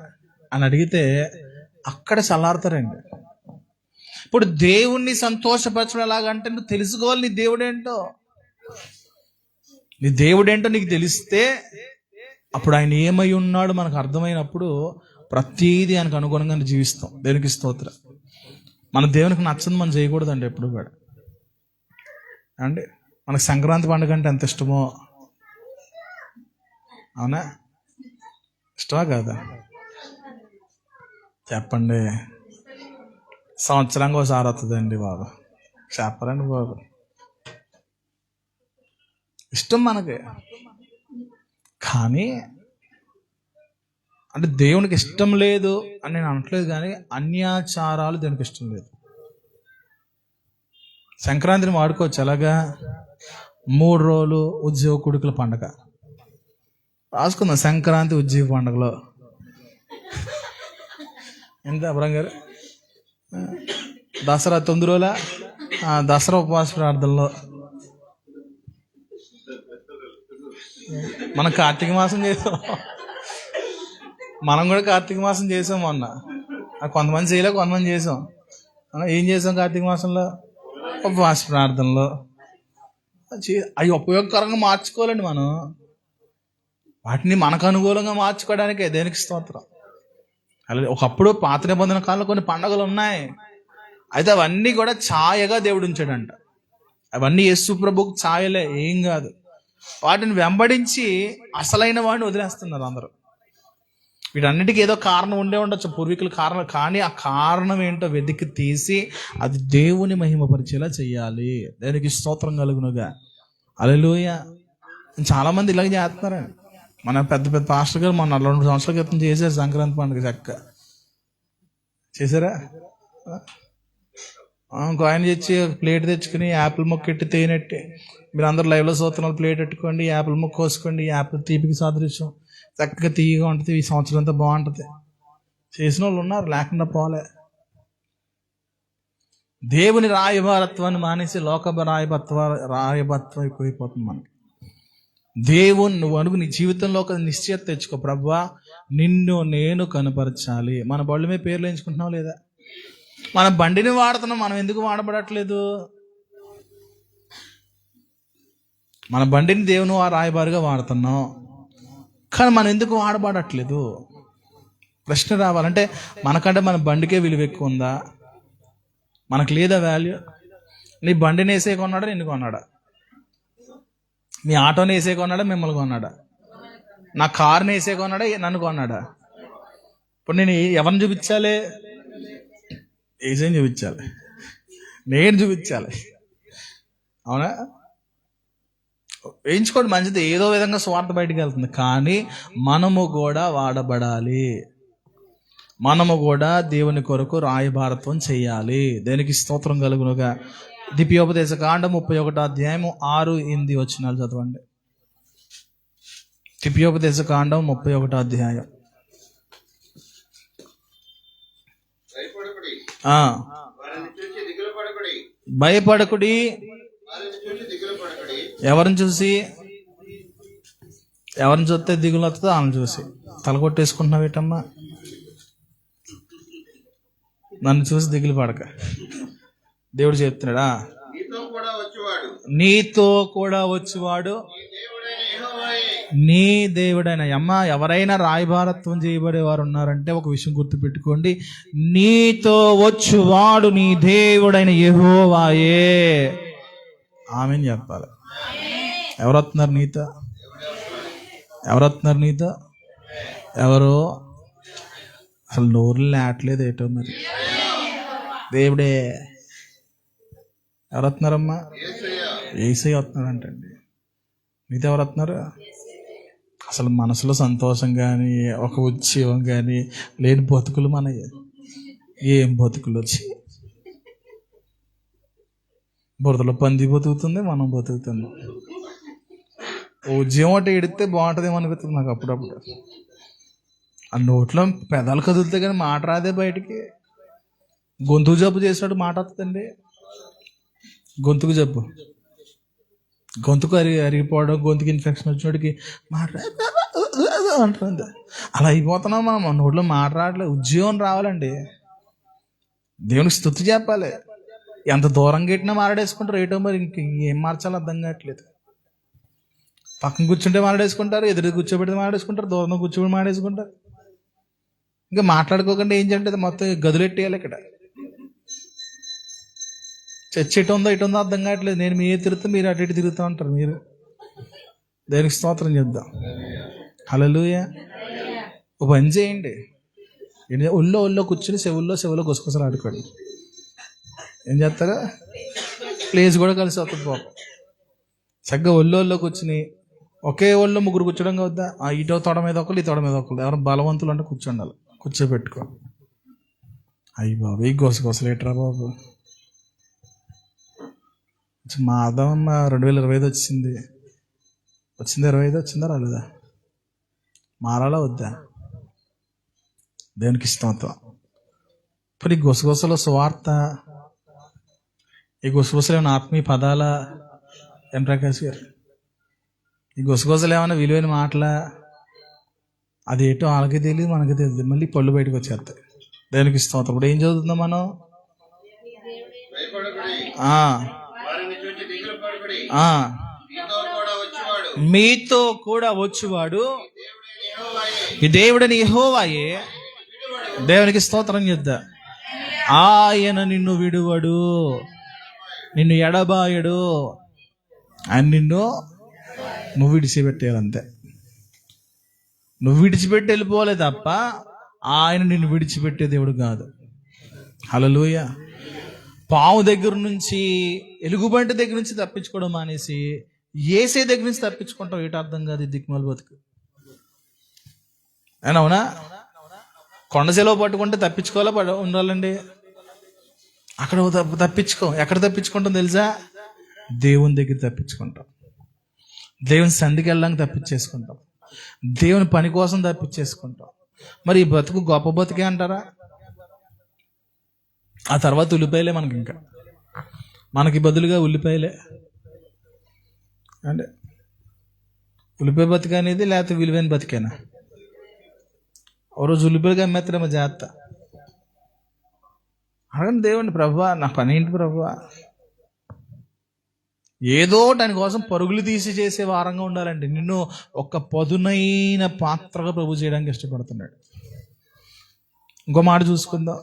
అని అడిగితే అక్కడ చల్లారుతారండి. ఇప్పుడు దేవుణ్ణి సంతోషపరచడం ఎలాగంటే, నువ్వు తెలుసుకోవాలి నీ దేవుడేంటో. నీ దేవుడేంటో నీకు తెలిస్తే అప్పుడు ఆయన ఏమై ఉన్నాడు మనకు అర్థమైనప్పుడు ప్రతిదీ ఆయనకు అనుగుణంగా జీవిస్తాం. దేవునికి స్తోత్రం. మన దేవునికి నచ్చని మనం చేయకూడదండి ఎప్పుడు కూడా. అంటే మనకు సంక్రాంతి పండుగ అంటే ఎంత ఇష్టమో, అవునా? ఇష్టమా కాదా? చెప్పండి. సంవత్సరానికి ఒకసారి వస్తుందండి బాబు, చెప్పరండి బాబు. ఇష్టం మనకి, కానీ అంటే దేవునికి ఇష్టం లేదు అని నేను అనట్లేదు, కానీ అన్యాచారాలు దేవునికి ఇష్టం లేదు. సంక్రాంతిని వాడుకోవచ్చు. ఎలాగా? 3 రోజులు ఉద్యోగ కొడుకుల పండగ రాసుకుందాం. సంక్రాంతి ఉద్యోగ పండుగలో ఎంత అబ్రం గారు, దసరా 9 రోజుల దసరా ఉపవాస ప్రార్థనలో, మనం కార్తీక మాసం చేసాం. మనం కూడా కార్తీక మాసం చేసాం మొన్న. కొంతమంది చేయలే, కొంతమంది చేసాం. ఏం చేసాం కార్తీక మాసంలో? ఉపవాస ప్రార్థనలో. అవి ఉపయోగకరంగా మార్చుకోవాలండి మనం. వాటిని మనకు అనుకూలంగా మార్చుకోవడానికే. దేనికి స్తోత్రం. అలాగే ఒకప్పుడు పాత నిబంధన కాలంలో కొన్ని పండుగలు ఉన్నాయి, అయితే అవన్నీ కూడా ఛాయగా దేవుడు ఉంచాడంట. అవన్నీ యేసు ప్రభువుకు ఛాయలే, ఏం కాదు. వాటిని వెంబడించి అసలైన వాడిని వదిలేస్తున్నారు అందరూ. వీటన్నిటికీ ఏదో కారణం ఉండే ఉండొచ్చు, పూర్వీకుల కారణం, కానీ ఆ కారణం ఏంటో వెతికి తీసి అది దేవుని మహిమపరిచేలా చెయ్యాలి. దానికి స్తోత్రం కలుగునుగా. హల్లెలూయా. చాలా మంది ఇలాగే చేస్తున్నారండి. మన పెద్ద పెద్ద పాస్టర్ గారు మన 2 సంవత్సరాల క్రితం చేశారు సంక్రాంతి పండుగ. చక్క చేశారా? ఇంకో ఆయన తెచ్చి ప్లేట్ తెచ్చుకుని యాపిల్ ముక్క ఎట్టి తేనెట్టి, మీరు అందరూ లైవ్లో చూస్తున్నారు, ప్లేట్ పెట్టుకోండి, యాపిల్ ముక్క కోసుకోండి, యాపిల్ తీపికి సాదృశ్యం, చక్కగా తీయగా ఉంటుంది, ఈ సంవత్సరం అంతా బాగుంటుంది. చేసిన వాళ్ళు ఉన్నారు, లేకుండా పోలే. దేవుని రాయబారత్వాన్ని మానేసి లోక రాయబత్వం ఎక్కువైపోతుంది మనకి. దేవుని నువ్వు అనుకు నీ జీవితంలో ఒక నిశ్చయత తెచ్చుకో, ప్రభువా నిన్ను నేను కనపరచాలి. మన బళ్ళు మీద పేర్లు ఎంచుకుంటున్నాం లేదా? మన బండిని వాడుతున్నాం, మనం ఎందుకు వాడబడట్లేదు? మన బండిని దేవుని రాయబారిగా వాడుతున్నాం, కానీ మనం ఎందుకు వాడబడట్లేదు? ప్రశ్న రావాలంటే మనకంటే మన బండికే విలువ ఎక్కువ ఉందా? మనకు లేదా వాల్యూ? నీ బండిని వేసే కొన్నాడా, నిన్ను కొన్నాడా? నీ ఆటోని వేసే కొన్నాడా, మిమ్మల్ని కొన్నాడా? నా కార్ని వేసే కొన్నాడా, నన్ను కొన్నాడా? ఇప్పుడు నేను ఎవరిని చూపించాలి? ఏసేని చూపించాలి, నేను చూపించాలి. అవునా? వేయించుకోండి, మంచిది, ఏదో విధంగా స్వార్థ బయటికి వెళ్తుంది, కానీ మనము కూడా వాడబడాలి. మనము కూడా దేవుని కొరకు రాయబారత్వం చేయాలి. దేనికి స్తోత్రం కలుగునుగా. ద్వితీయోపదేశ కాండం 31వ అధ్యాయము 6-8 వచనాలు చదవండి. ద్వితీయోపదేశ కాండం 31వ అధ్యాయం. భయపడకుడి. ఎవరిని చూసి? ఎవరిని చూస్తే దిగులు వస్తుందో ఆమెను చూసి. తలకొట్టేసుకుంటున్నావు ఏటమ్మా? నన్ను చూసి దిగులు పడక. దేవుడు చెప్తున్నాడా, నీతో కూడా వచ్చేవాడు నీ దేవుడైన. అమ్మ, ఎవరైనా రాయబారత్వం చేయబడేవారు ఉన్నారంటే ఒక విషయం గుర్తుపెట్టుకోండి, నీతో వచ్చువాడు నీ దేవుడైన యెహోవాయే. ఆమెను చెప్పాలి. ఎవరు వస్తున్నారు నీతో? ఎవరు వస్తున్నారు నీతో? ఎవరో అసలు నోరు లేట్లేదు ఏటో మరి. దేవుడే. ఎవరు వస్తున్నారమ్మా? యేసయ్య వస్తున్నాడు అంటండి. నీతో ఎవరు వస్తున్నారు? అసలు మనసులో సంతోషం కానీ ఒక ఉత్సవం కానీ లేని బతుకులు మన ఏం బతుకులు వచ్చి బురదలో పంది బతుకుతుంది, మనం బతుకుతున్నాం. ఉద్యమం ఒకటి ఎడితే బాగుంటుందేమో అనిపిస్తుంది నాకు అప్పుడప్పుడు. ఆ నోట్లో పెదాలు కదులుతాయి కానీ మాట రాదే బయటికి. గొంతుకు జబ్బు చేసినట్టు మాట వస్తుందండి. గొంతుకు జబ్బు, గొంతుకు అరిగిపోవడం, గొంతుకు ఇన్ఫెక్షన్ వచ్చినోడికి మాట అంటుంది. అలా అయిపోతున్నాం మనం. నోట్లో మాట రావట్లేదు. ఉద్యోగం రావాలండి, దేవునికి స్తుతి చెప్పాలి. ఎంత దూరంగా పెట్టినా మాట్లాడేసుకుంటారు ఏటో మరి. ఇంక ఏం మార్చాలో అర్థం కావట్లేదు. పక్కన కూర్చుంటే మాట్లాడేసుకుంటారు, ఎదురు కూర్చోబెడితే మాట్లాడేసుకుంటారు, దూరంగా కూర్చోబెట్టి మాట్లాడేసుకుంటారు. ఇంకా మాట్లాడుకోకుండా ఏం చేయంటే మొత్తం గదులెట్టేయాలి. ఇక్కడ చర్చ ఇటు ఉందో ఇటు ఉందో అర్థం కావట్లేదు. నేను మీరు తిరుగుతూ మీరు అటు ఇటు తిరుగుతూ ఉంటారు. మీరు దేనికి స్తోత్రం చేద్దాం. హల్లెలూయా. ఒక పని చేయండి, ఒళ్ళో కూర్చుని చెవుల్లో గుసగుసలు ఆడుకోండి. ఏం చేస్తారా? ప్లేస్ కూడా కలిసి వస్తుంది పాపం. చక్కగా ఒళ్ళో కూర్చుని ఒకే ఒళ్ళో ముగ్గురు కూర్చోడం వద్దా? ఇటో తొడ మీద ఒకళ్ళు, ఈ తొడ మీద ఒకళ్ళు. ఎవరు బలవంతులు అంటే కూర్చోండాలి, కూర్చోబెట్టుకో. అయ్యి బాబు, ఈ గోసలేట్రా బాబు. మా ఆదామన్న 2025 వచ్చింది. 25 వచ్చిందా రాలేదా? మారాలా వద్దా? దేవునికి స్తోత్రం. ఇప్పుడు ఈ గుసగుసలో సువార్త, ఈ గుసగుసలు ఏమైనా ఆత్మీయ పదాలా? ఎం ప్రకాష్ గారు, ఈ గుసగుసలు ఏమైనా విలువైన మాటలా? అదేటో వాళ్ళకి తెలియదు, మనకి తెలియదు. మళ్ళీ పళ్ళు బయటకు వచ్చేస్తాయి. దేవునికి స్తోత్రం. ఇప్పుడు ఏం చదువుతుందా మనం? మీతో కూడా వచ్చువాడు ఈ దేవుడని యెహోవాయే. దేవునికి స్తోత్రం చేద్దా. ఆయన నిన్ను విడువడు, నిన్ను ఎడబాయడు. ఆయన నువ్వు విడిచిపెట్టేయాలంతే. నువ్వు విడిచిపెట్టి వెళ్ళిపోలే తప్ప ఆయన నిన్ను విడిచిపెట్టే దేవుడు కాదు. హల్లెలూయా. పాము దగ్గర నుంచి, ఎలుగుబంటి దగ్గర నుంచి తప్పించుకోవడం మానేసి యేసే దగ్గర నుంచి తప్పించుకుంటావు. ఏట అర్థం కాదు ఈ దిక్కుమాల బతుకు. అవునా? కొండ సెలవు పట్టుకుంటే తప్పించుకోవాలా ఉండాలండి. అక్కడ తప్పించుకో. ఎక్కడ తప్పించుకుంటాం తెలుసా? దేవుని దగ్గర తప్పించుకుంటాం. దేవుని సంధికి వెళ్ళడానికి తప్పించేసుకుంటాం. దేవుని పని కోసం తప్పించేసుకుంటాం. మరి ఈ బతుకు గొప్ప బతుకే అంటారా? ఆ తర్వాత ఉల్లిపాయలే మనకి, ఇంకా మనకి బదులుగా ఉల్లిపాయలే. అంటే ఉల్లిపాయ బతిక అనేది లేకపోతే విలువైన బతికేనా? ఓ రోజు ఉల్లిపాయగా అమ్మేస్తారేమో, జాగ్రత్త. అడగండి దేవుణ్ణి, ప్రభువా నా పని ఏంటి ప్రభువా? ఏదో దానికోసం పరుగులు తీసి చేసే వారంగా ఉండాలండి. నిన్ను ఒక పదునైన పాత్రగా ప్రభు చేయడానికి ఇష్టపడుతున్నాడు. ఇంకో మాట చూసుకుందాం.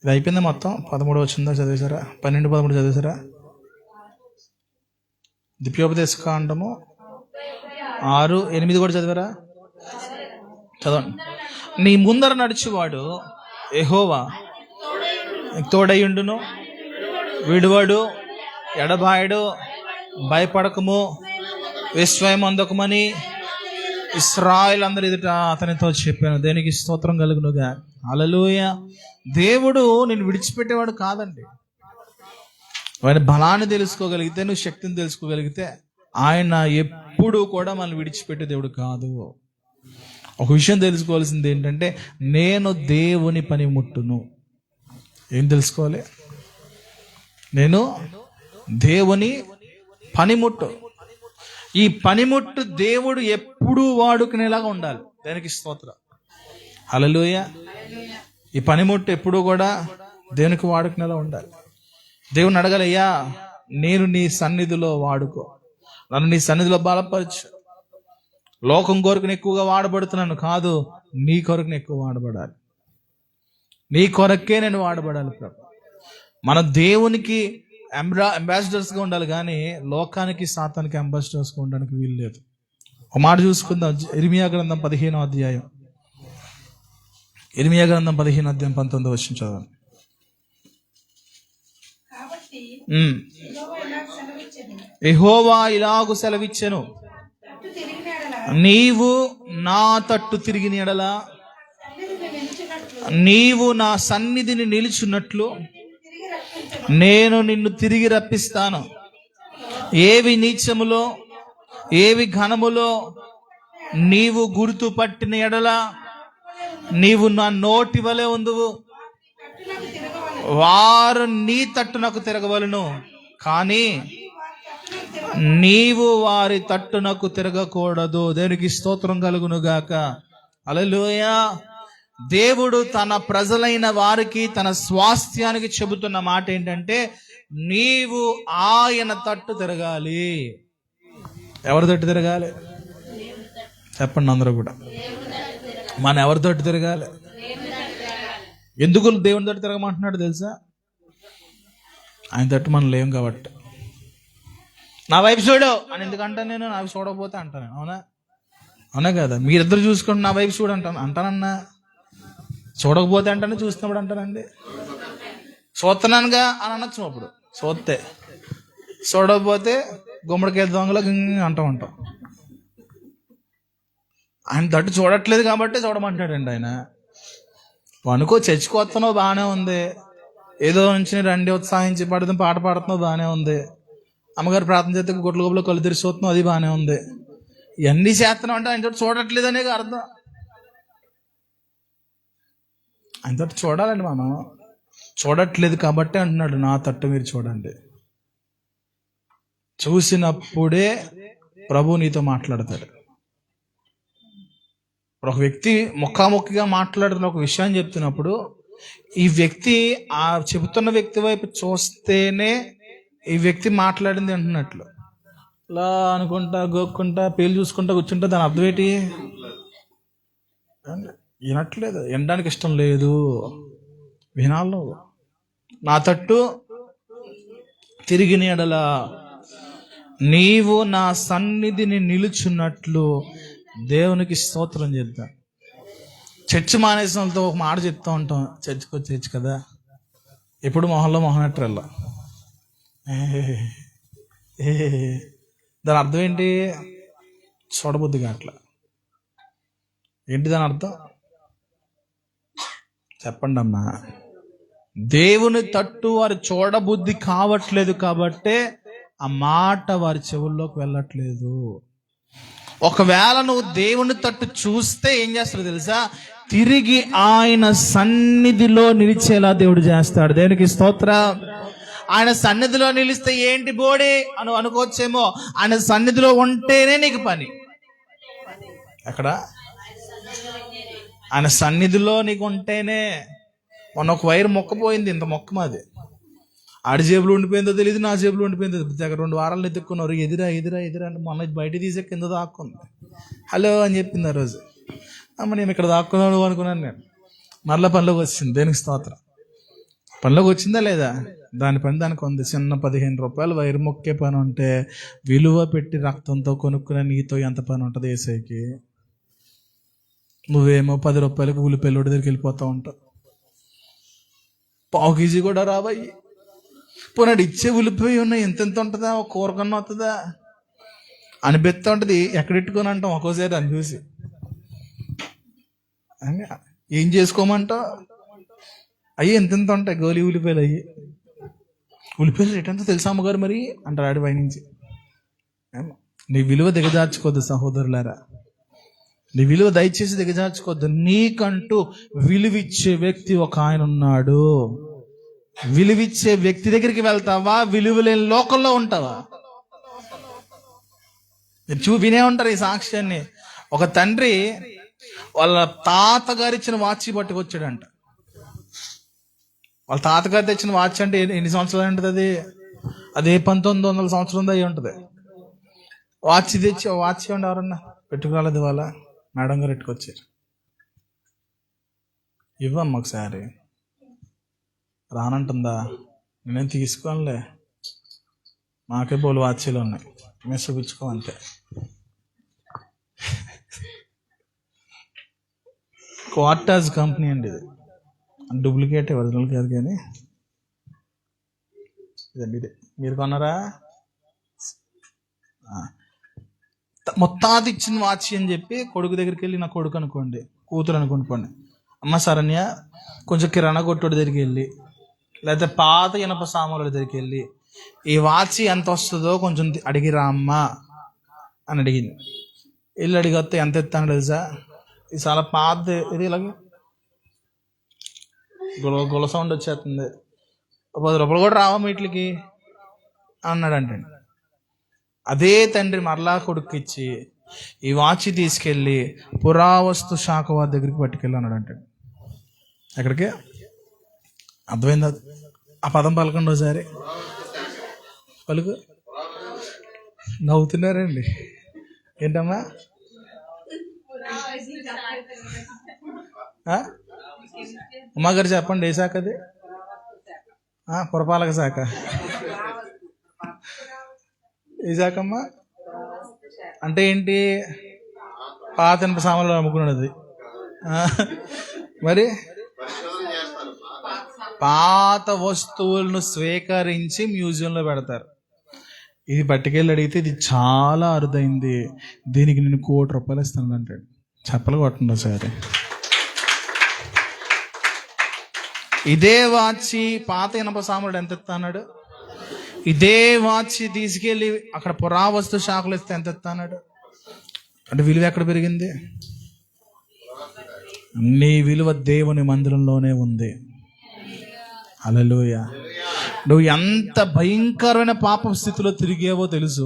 ఇది అయిపోయిందా మొత్తం? 13 వచ్చిందా? చదివేశారా? 12, 13 చదివేశారా? ద్వితీయోపదేశ కాండము 6, 8 కూడా చదివారా? చదవండి. నీ ముందర నడిచేవాడు యెహోవా తోడయుండును, విడువడు, ఎడబాయడు, భయపడకము, విస్మయం అందకమని ఇశ్రాయేలు అందరి ఎదుట అతనితో చెప్పాను. దేనికి స్తోత్రం కలుగునుగా. హల్లెలూయా. దేవుడు నిన్ను విడిచిపెట్టేవాడు కాదండి. ఆయన బలాన్ని తెలుసుకోగలిగితే, నువ్వు శక్తిని తెలుసుకోగలిగితే, ఆయన ఎప్పుడు కూడా మనల్ని విడిచిపెట్టే దేవుడు కాదు. ఒక విషయం తెలుసుకోవాల్సింది ఏంటంటే, నేను దేవుని పనిముట్టును. ఏం తెలుసుకోవాలి? నేను దేవుని పనిముట్టు. ఈ పనిముట్టు దేవుడు ఎప్పుడూ వాడుకునేలాగా ఉండాలి. దానికి స్తోత్రం. హల్లెలూయా. ఈ పనిముట్టు ఎప్పుడూ కూడా దేవునికి వాడుకునేలా ఉండాలి. దేవుని అడగాలి, అయ్యా నేను నీ సన్నిధిలో వాడుకో, నన్ను నీ సన్నిధిలో బలపరచు. లోకం కొరకుని ఎక్కువగా వాడబడుతున్నాను కాదు, నీ కొరకుని ఎక్కువ వాడబడాలి. నీ కొరకే నేను వాడబడాలి ప్రభు. మన దేవునికి అంబాసిడర్స్గా ఉండాలి, కానీ లోకానికి సాతానికి అంబాసిడర్స్గా ఉండడానికి వీలు లేదు. ఒక మాట చూసుకుందాం. ఇర్మియా గ్రంథం 15వ అధ్యాయం. ఇర్మియా గ్రంథం 15వ అధ్యాయం 19వ వచనం చదవండి. యెహోవా ఇలాగు సెలవిచ్చెను, నీవు నా తట్టు తిరిగిన యెడల, నీవు నా సన్నిధిని నిలుచున్నట్లు నేను నిన్ను తిరిగి రప్పిస్తాను. ఏవి నీచములో ఏవి ఘనములో నీవు గుర్తుపట్టిన యెడల నీవు నా నోటి వలె ఉందువు. వారు నీ తట్టునకు తిరగవలను, కానీ నీవు వారి తట్టునకు తిరగకూడదు. దేవునికి స్తోత్రం కలుగును గాక. హల్లెలూయా. దేవుడు తన ప్రజలైన వారికి, తన స్వాస్థ్యానికి చెబుతున్న మాట ఏంటంటే, నీవు ఆయన తట్టు తిరగాలి. ఎవరి తట్టు తిరగాలి చెప్పండి అందరూ కూడా. మనం ఎవరి తట్టు తిరగాలి? ఎందుకు దేవుని తట్టు తిరగమంటున్నాడు తెలుసా? ఆయన తట్టు మనం లేం కాబట్టి. నా వైపు చూడు అని ఎందుకంటా నేను, నా వైపు చూడకపోతే అంటాను. అవునా? అవునా కదా? మీరిద్దరు చూసుకుంటే నా వైపు చూడు అంటానన్నా. చూడకపోతే అంటాను, చూస్తున్నప్పుడు అంటానండి. చూస్తున్నానుగా అని అనొచ్చు. అప్పుడు చూస్తే, చూడకపోతే గుమ్మడికాయ దొంగలో అంటూ ఉంటాం. ఆయన తట్టు చూడట్లేదు కాబట్టి చూడమంటాడండి ఆయన. అనుకో చచ్చిపోతున్నావు, బాగానే ఉంది. ఏదో నుంచి రండి ఉత్సాహించి పడుతుంది, పాట పాడుతున్నావు, బాగానే ఉంది. అమ్మగారు ప్రార్థన చేస్తే గుడ్ల గొప్పలో కళ్ళు తెరిచిపోతున్నావు, అది బాగానే ఉంది. ఇవన్నీ చేస్తున్నావు అంటే ఆయన తోటి చూడట్లేదు అనే అర్థం. ఆయన తోటి చూడాలండి. మనం చూడట్లేదు కాబట్టి అంటున్నాడు, నా తట్టు మీరు చూడండి. చూసినప్పుడే ప్రభు నీతో మాట్లాడతాడు. ఒక వ్యక్తి ముఖాముఖిగా మాట్లాడుతున్న ఒక విషయాన్ని చెప్తున్నప్పుడు, ఈ వ్యక్తి ఆ చెబుతున్న వ్యక్తి వైపు చూస్తేనే ఈ వ్యక్తి మాట్లాడింది అంటున్నట్లు. ఇలా అనుకుంటా, గోక్కుంటా, పేలు చూసుకుంటా కూర్చుంటా, దాని అర్థం ఏంటి? వినట్లేదు, వినడానికి ఇష్టం లేదు. వినాలి. నా తట్టు తిరిగిన యెడల నీవు నా సన్నిధిని నిలుచున్నట్లు. దేవునికి స్తోత్రం చేద్దాం. చర్చి మానేసిన వాళ్ళతో ఒక మాట చెప్తా ఉంటాం, చర్చికి వచ్చేయచ్చు కదా, ఎప్పుడు మొహంలో మొహనట్రల్లా. దాని అర్థం ఏంటి? చూడబుద్ధిగా అట్లా. ఏంటి దాని అర్థం? చెప్పండి అమ్మా. దేవుని తట్టు వారు చూడబుద్ధి కావట్లేదు కాబట్టే ఆ మాట వారి చెవుల్లోకి వెళ్ళట్లేదు. ఒకవేళ నువ్వు దేవుని తట్టు చూస్తే ఏం చేస్తాడు తెలుసా? తిరిగి ఆయన సన్నిధిలో నిలిచేలా దేవుడు చేస్తాడు. దేవునికి స్తోత్రం. ఆయన సన్నిధిలో నిలిస్తే ఏంటి బోడి అని అనుకోవచ్చేమో. ఆయన సన్నిధిలో ఉంటేనే నీకు పని. ఎక్కడ? ఆయన సన్నిధిలో నీకు ఉంటేనే. మొన్న ఒక వైర్ మొక్కపోయింది, ఇంత మొక్క మాది. ఆడి జేబులో ఉండిపోయిందో తెలియదు, నా జేబులో ఉండిపోయిందో. దగ్గర 2 వారాలు ఎత్తుక్కున్నారు. ఎదురా అంటే మొన్న బయట తీసే కింద దాక్కుంది. హలో అని చెప్పింది ఆ రోజు. అమ్మ నేను ఇక్కడ దాక్కున్నాను అనుకున్నాను. నేను మరలా పనిలోకి వచ్చింది. దేనికి స్తోత్రం. పనిలోకి వచ్చిందా లేదా? దాని పని దానికి ఉంది. చిన్న 15 రూపాయలు వైర్ మొక్కే పని ఉంటే విలువ పెట్టి రక్తంతో కొనుక్కునే నీతో ఎంత పని ఉంటుంది ఏసైకి? నువ్వేమో 10 రూపాయలకు ఉల్లిపాయలు దగ్గరికి వెళ్ళిపోతా ఉంటావు. 1/2 కేజీ కూడా రావాయి. పోనాడు ఇచ్చే ఉల్లిపాయ ఉన్నాయి, ఎంతెంత ఉంటుందా? ఒక కూరకన్నా వస్తుందా అనిపిస్తూ ఉంటుంది. ఎక్కడెట్టుకొని అంటాం ఒక్కోసారి అని చూసి. ఏం చేసుకోమంటావు? అయ్యి ఎంతెంత ఉంటాయి గోలి ఉల్లిపాయలు. అయ్యి ఉల్లిపాయలు రేట్ ఎంతో తెలుసా అమ్మగారు మరి అంటారు ఆడి పై నుంచి. నీ విలువ దిగజార్చుకోవద్దు సహోదరులారా. నీ విలువ దయచేసి దిగజార్చుకోవద్దు. నీకంటూ విలువిచ్చే వ్యక్తి ఒక ఆయన ఉన్నాడు. విలువిచ్చే వ్యక్తి దగ్గరికి వెళ్తావా? విలువ లేని లోకంలో ఉంటావా? వినే ఉంటారు ఈ సాక్ష్యాన్ని. ఒక తండ్రి వాళ్ళ తాతగారు ఇచ్చిన వాచ్ పట్టుకొచ్చాడంట. వాళ్ళ తాతగారు తెచ్చిన వాచ్ అంటే ఎన్ని సంవత్సరాలు ఉంటుంది? అది 1900 సంవత్సరం అయ్యి ఉంటుంది. వాచ్ తెచ్చి వాచ్ ఇవ్వండి ఎవరన్నా పెట్టుకోలేదు. వాళ్ళ మేడం గారు పెట్టుకొచ్చారు. ఇవ్వమ్మ ఒకసారి. రానంటుందా? నేనేం తీసుకోనులే, మాకే బోలు వాచీలు ఉన్నాయి, మేము చూపించుకో అంతే. క్వార్టాజ్ కంపెనీ అండి ఇది. డూప్లికేట్, ఒరిజినల్ కాదు. కానీ ఇదండి, ఇదే. మీరు కొన్నారా? మొత్తాది ఇచ్చిన వాచ్ అని చెప్పి కొడుకు దగ్గరికి వెళ్ళి, నా కొడుకు అనుకోండి, కూతురు అనుకోండి, అమ్మ శరణ్య కొంచెం కిరాణా కొట్టుడి దగ్గరికి వెళ్ళి, లేకపోతే పాత ఇనప సామాన్ల దగ్గరికి వెళ్ళి ఈ వాచ్ ఎంత వస్తుందో కొంచెం అడిగిరా అమ్మా అని అడిగింది. వెళ్ళి అడిగితే ఎంత ఎత్తాను తెలుసా? ఇది చాలా పాత, ఇది ఇలాగే గుల సౌండ్ వచ్చేస్తుంది, 10 రూపాయలు కూడా రావా మీట్లకి అన్నాడంటే. అదే తండ్రి మరలా కొడుకు ఇచ్చి ఈ వాచ్ తీసుకెళ్ళి పురావస్తు శాఖ వారి దగ్గరికి పట్టుకెళ్ళి అన్నాడంటే. ఎక్కడికి? అర్థమైందా? ఆ పదం పలకండి ఒకసారి. పలుకు. నవ్వుతున్నారండి ఏంటమ్మా? ఉమాగారు చెప్పండి, ఏ శాఖ అది? పురపాలక శాఖ. ఏ శాఖ అమ్మా? అంటే ఏంటి? పాత ఇనుప సామాన్లు అమ్ముకున్నది. మరి పాత వస్తువులను స్వీకరించి మ్యూజియంలో పెడతారు. ఇది పట్టుకెళ్ళి అడిగితే ఇది చాలా అరుదైంది, దీనికి నేను 1 కోటి రూపాయలు ఇస్తాను అంటాడు. చెప్పలు కొట్టండి సరే. ఇదే వాచి పాత ఇనప సామాన్లు ఎంత ఇస్తాడు? ఇదే వాచ్ తీసుకెళ్ళి అక్కడ పురావస్తు శాఖలు ఇస్తే ఎంత ఇస్తాడు? అంటే విలువ ఎక్కడ పెరిగింది? నీ విలువ దేవుని మందిరంలోనే ఉంది. హల్లెలూయా. నువ్వు ఎంత భయంకరమైన పాప స్థితిలో తిరిగేవో తెలుసు.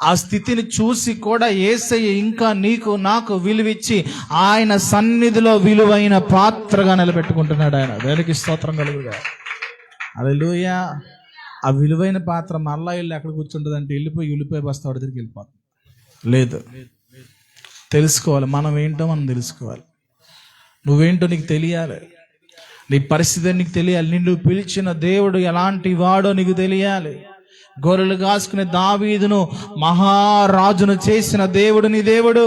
ఆ స్థితిని చూసి కూడా యేసయ్య ఇంకా నీకు నాకు విలువిచ్చి ఆయన సన్నిధిలో విలువైన పాత్రగా నిలబెట్టుకుంటున్నాడు ఆయన. దేవునికి స్తోత్రం కలుగుగా. హల్లెలూయా. ఆ విలువైన పాత్ర మరలా ఇల్లు ఎక్కడ కూర్చుంటుంది అంటే వెళ్ళిపోయి బస్తాడు దగ్గరికి వెళ్ళిపోతుంది. లేదు, తెలుసుకోవాలి. మనం ఏంటో మనం తెలుసుకోవాలి. నువ్వేంటో నీకు తెలియాలి. నీ పరిస్థితి నీకు తెలియాలి. నిన్ను పిలిచిన దేవుడు ఎలాంటి వాడో నీకు తెలియాలి. గొర్రెలు కాసుకునే దావీదును మహారాజును చేసిన దేవుడు నీ దేవుడు.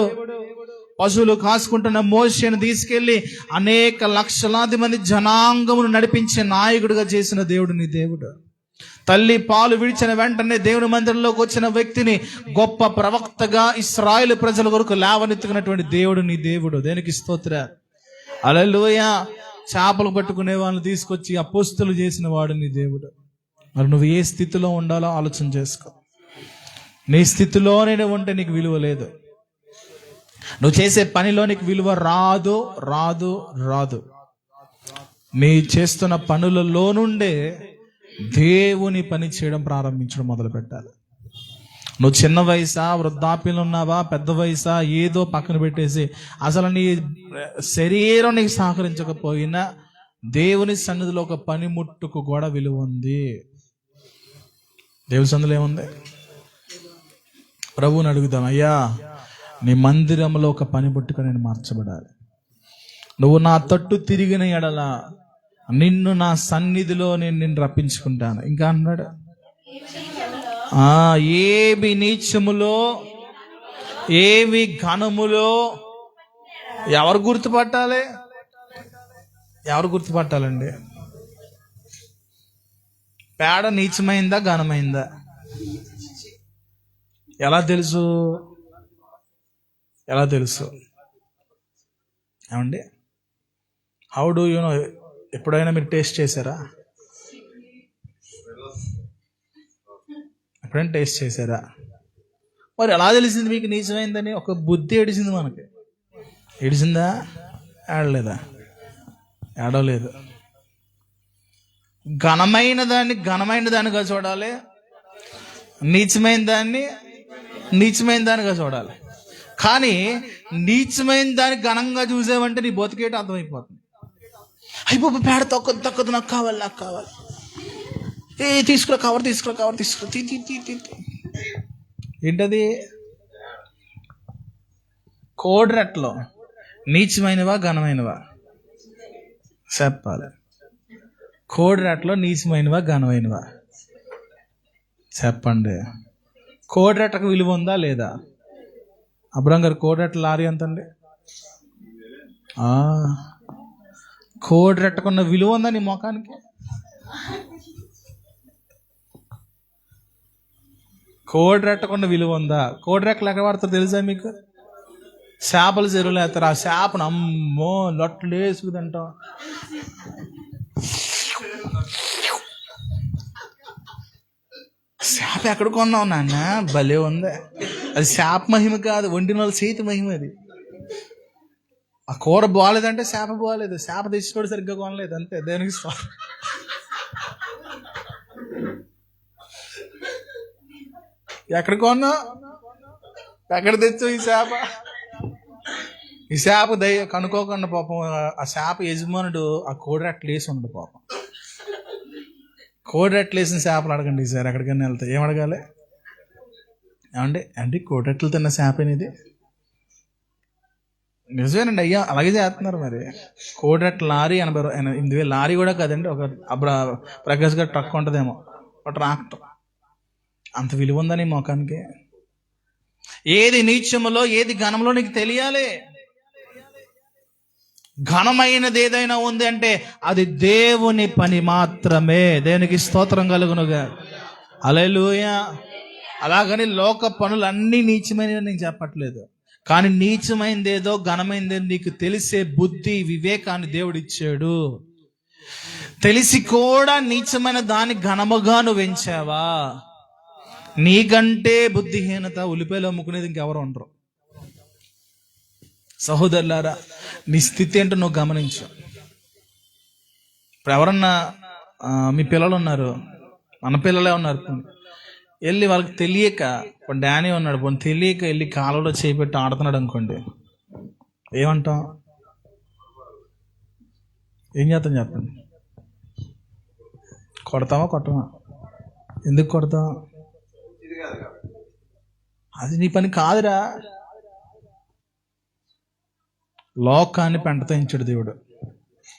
పశువులు కాసుకుంటున్న మోషేను తీసుకెళ్లి అనేక లక్షలాది మంది జనాంగమును నడిపించే నాయకుడిగా చేసిన దేవుడు నీ దేవుడు. తల్లి పాలు విడిచిన వెంటనే దేవుని మందిరంలోకి వచ్చిన వ్యక్తిని గొప్ప ప్రవక్తగా ఇశ్రాయేలు ప్రజల కొరకు లేవనెత్తుకున్నటువంటి దేవుడు నీ దేవుడు. దేనికి స్తోత్రం. హల్లెలూయా. చేపలు పట్టుకునే వాళ్ళని తీసుకొచ్చి అపోస్తులు చేసిన వాడు నీ దేవుడు. మరి నువ్వు ఏ స్థితిలో ఉండాలో ఆలోచన చేసుకో. నీ స్థితిలోనే ఉంటే నీకు విలువ లేదు. నువ్వు చేసే పనిలో నీకు విలువ రాదు రాదు రాదు. నీ చేస్తున్న పనులలో నుండే దేవుని పని చేయడం ప్రారంభించడం మొదలు పెట్టాలి. నువ్వు చిన్న వయసా, వృద్ధాప్యంలో ఉన్నావా, పెద్ద వయసా, ఏదో పక్కన పెట్టేసి అసలు నీ శరీరం నీకు సహకరించకపోయినా దేవుని సన్నిధిలో ఒక పనిముట్టుకు కూడా విలువ ఉంది. దేవుని సన్నిధిలో ఏముంది? ప్రభువుని అడుగుదాం, అయ్యా నీ మందిరంలో ఒక పనిముట్టుగా నేను మార్చబడాలి. నువ్వు నా తట్టు తిరిగిన ఎడల నిన్ను నా సన్నిధిలో నేను నిన్ను రప్పించుకుంటాను. ఇంకా అన్నాడు, ఏవి నీచములో ఏవి ఘనములో ఎవరు గుర్తుపట్టాలి? ఎవరు గుర్తుపట్టాలండి? పేడ నీచమైందా ఘనమైందా ఎలా తెలుసు? ఎలా తెలుసు ఏమండి? How do you know? ఎప్పుడైనా మీరు టేస్ట్ చేశారా? ఎప్పుడైనా టేస్ట్ చేశారా? మరి ఎలా తెలిసింది మీకు నీచమైందని? ఒక బుద్ధి ఏడిసింది మనకి. ఏడిసిందా? ఏడలేదా? ఏడవలేదు. ఘనమైన దానిగా చూడాలి, నీచమైన దానిగా చూడాలి. కానీ నీచమైన దాన్ని ఘనంగా చూసావంటే నీ బతికేట అర్థమైపోతుంది. అయిపోయి పేడ తక్కువ నాకు కావాలి, తీసుకురా కవర్ ఏంటది? కోడ్రెట్లో నీచమైనవా ఘనమైనవా చెప్పాలి. కోడ్రెట్లో నీచమైనవా ఘనమైనవా చెప్పండి. కోడ్రెట్టకు విలువ ఉందా లేదా? అబ్రాం గారు, కోడ్రెట్ట లారీ ఎంతండి? కోడ్రెట్టకున్న విలువ ఉందా నీ మొఖానికి? కోడ్రెట్టకున్న విలువ ఉందా? కోడ్రెట్టలు ఎక్కడ పడతారు తెలుసా మీకు? చేపల చెరువులు వేస్తారు. ఆ చేపను అమ్మో లొట్టలు వేసుకుదంటాం. చేప ఎక్కడ కొన్నావు నాన్న? భలే ఉంది. అది చేప మహిమ కాదు, వండిన వాళ్ళ చేతి మహిమ. అది ఆ కూర బాగాలేదంటే చేప బాగాలేదు, చేప తెచ్చినోడు సరిగ్గా కొనలేదు, అంతే. దేనికి ఎక్కడ కొన్నా? ఎక్కడ తెచ్చో ఈ చేప కనుక్కోకుండా పాపం ఆ చేప యజమానుడు ఆ కోడిరెట్లు వేసి ఉండడు పాపం. కోడిరెట్లు వేసిన చేపలు అడగండి సార్, ఎక్కడికైనా వెళ్తే ఏం అడగాలి? ఏమండి కోడిరెట్లు తిన్న చేపనేది నిజమేనండి అయ్యా, అలాగే చేస్తున్నారు. మరి కోడిరెట్ల లారీ 80,000 లారీ కూడా కదండి, ఒక ప్రకాష్ గారు ట్రక్ ఉంటుందేమో, ఒక ట్రాక్టర్. అంత విలువ ఉందని మొఖానికి? ఏది నీచములో ఏది ఘనంలో నీకు తెలియాలి. ఘనమైనది ఏదైనా ఉంది అంటే అది దేవుని పని మాత్రమే. దేవునికి స్తోత్రం కలుగునుగా. హల్లెలూయా. అలాగని లోక పనులు అన్నీ నీచమైనవి నేను చెప్పట్లేదు. కానీ నీచమైందేదో ఘనమైందేదో నీకు తెలిసే బుద్ధి వివేకాన్ని దేవుడు ఇచ్చాడు. తెలిసి కూడా నీచమైన దాన్ని ఘనముగా నువ్వు ఎంచావా? నీకంటే బుద్ధిహీనత ఉల్లిపాయలు అమ్ముకునేది ఇంకెవరు ఉండరు. సహోదరులారా, నీ స్థితి ఏంటో నువ్వు గమనించు. ఇప్పుడు ఎవరన్నా మీ పిల్లలు ఉన్నారు, మన పిల్లలే ఉన్నారు, వెళ్ళి వాళ్ళకి తెలియక, ఇప్పుడు డానీ ఉన్నాడు, పోనీ తెలియక వెళ్ళి కాలువలో చేపెట్టి ఆడుతున్నాడు అనుకోండి, ఏమంటాం? ఏం చేస్తాం చెప్పండి? కొడతామా కొట్టమా? ఎందుకు కొడతాం? అది నీ పని కాదురా. లోకాన్ని పెంటతో ఎంచాడు దేవుడు.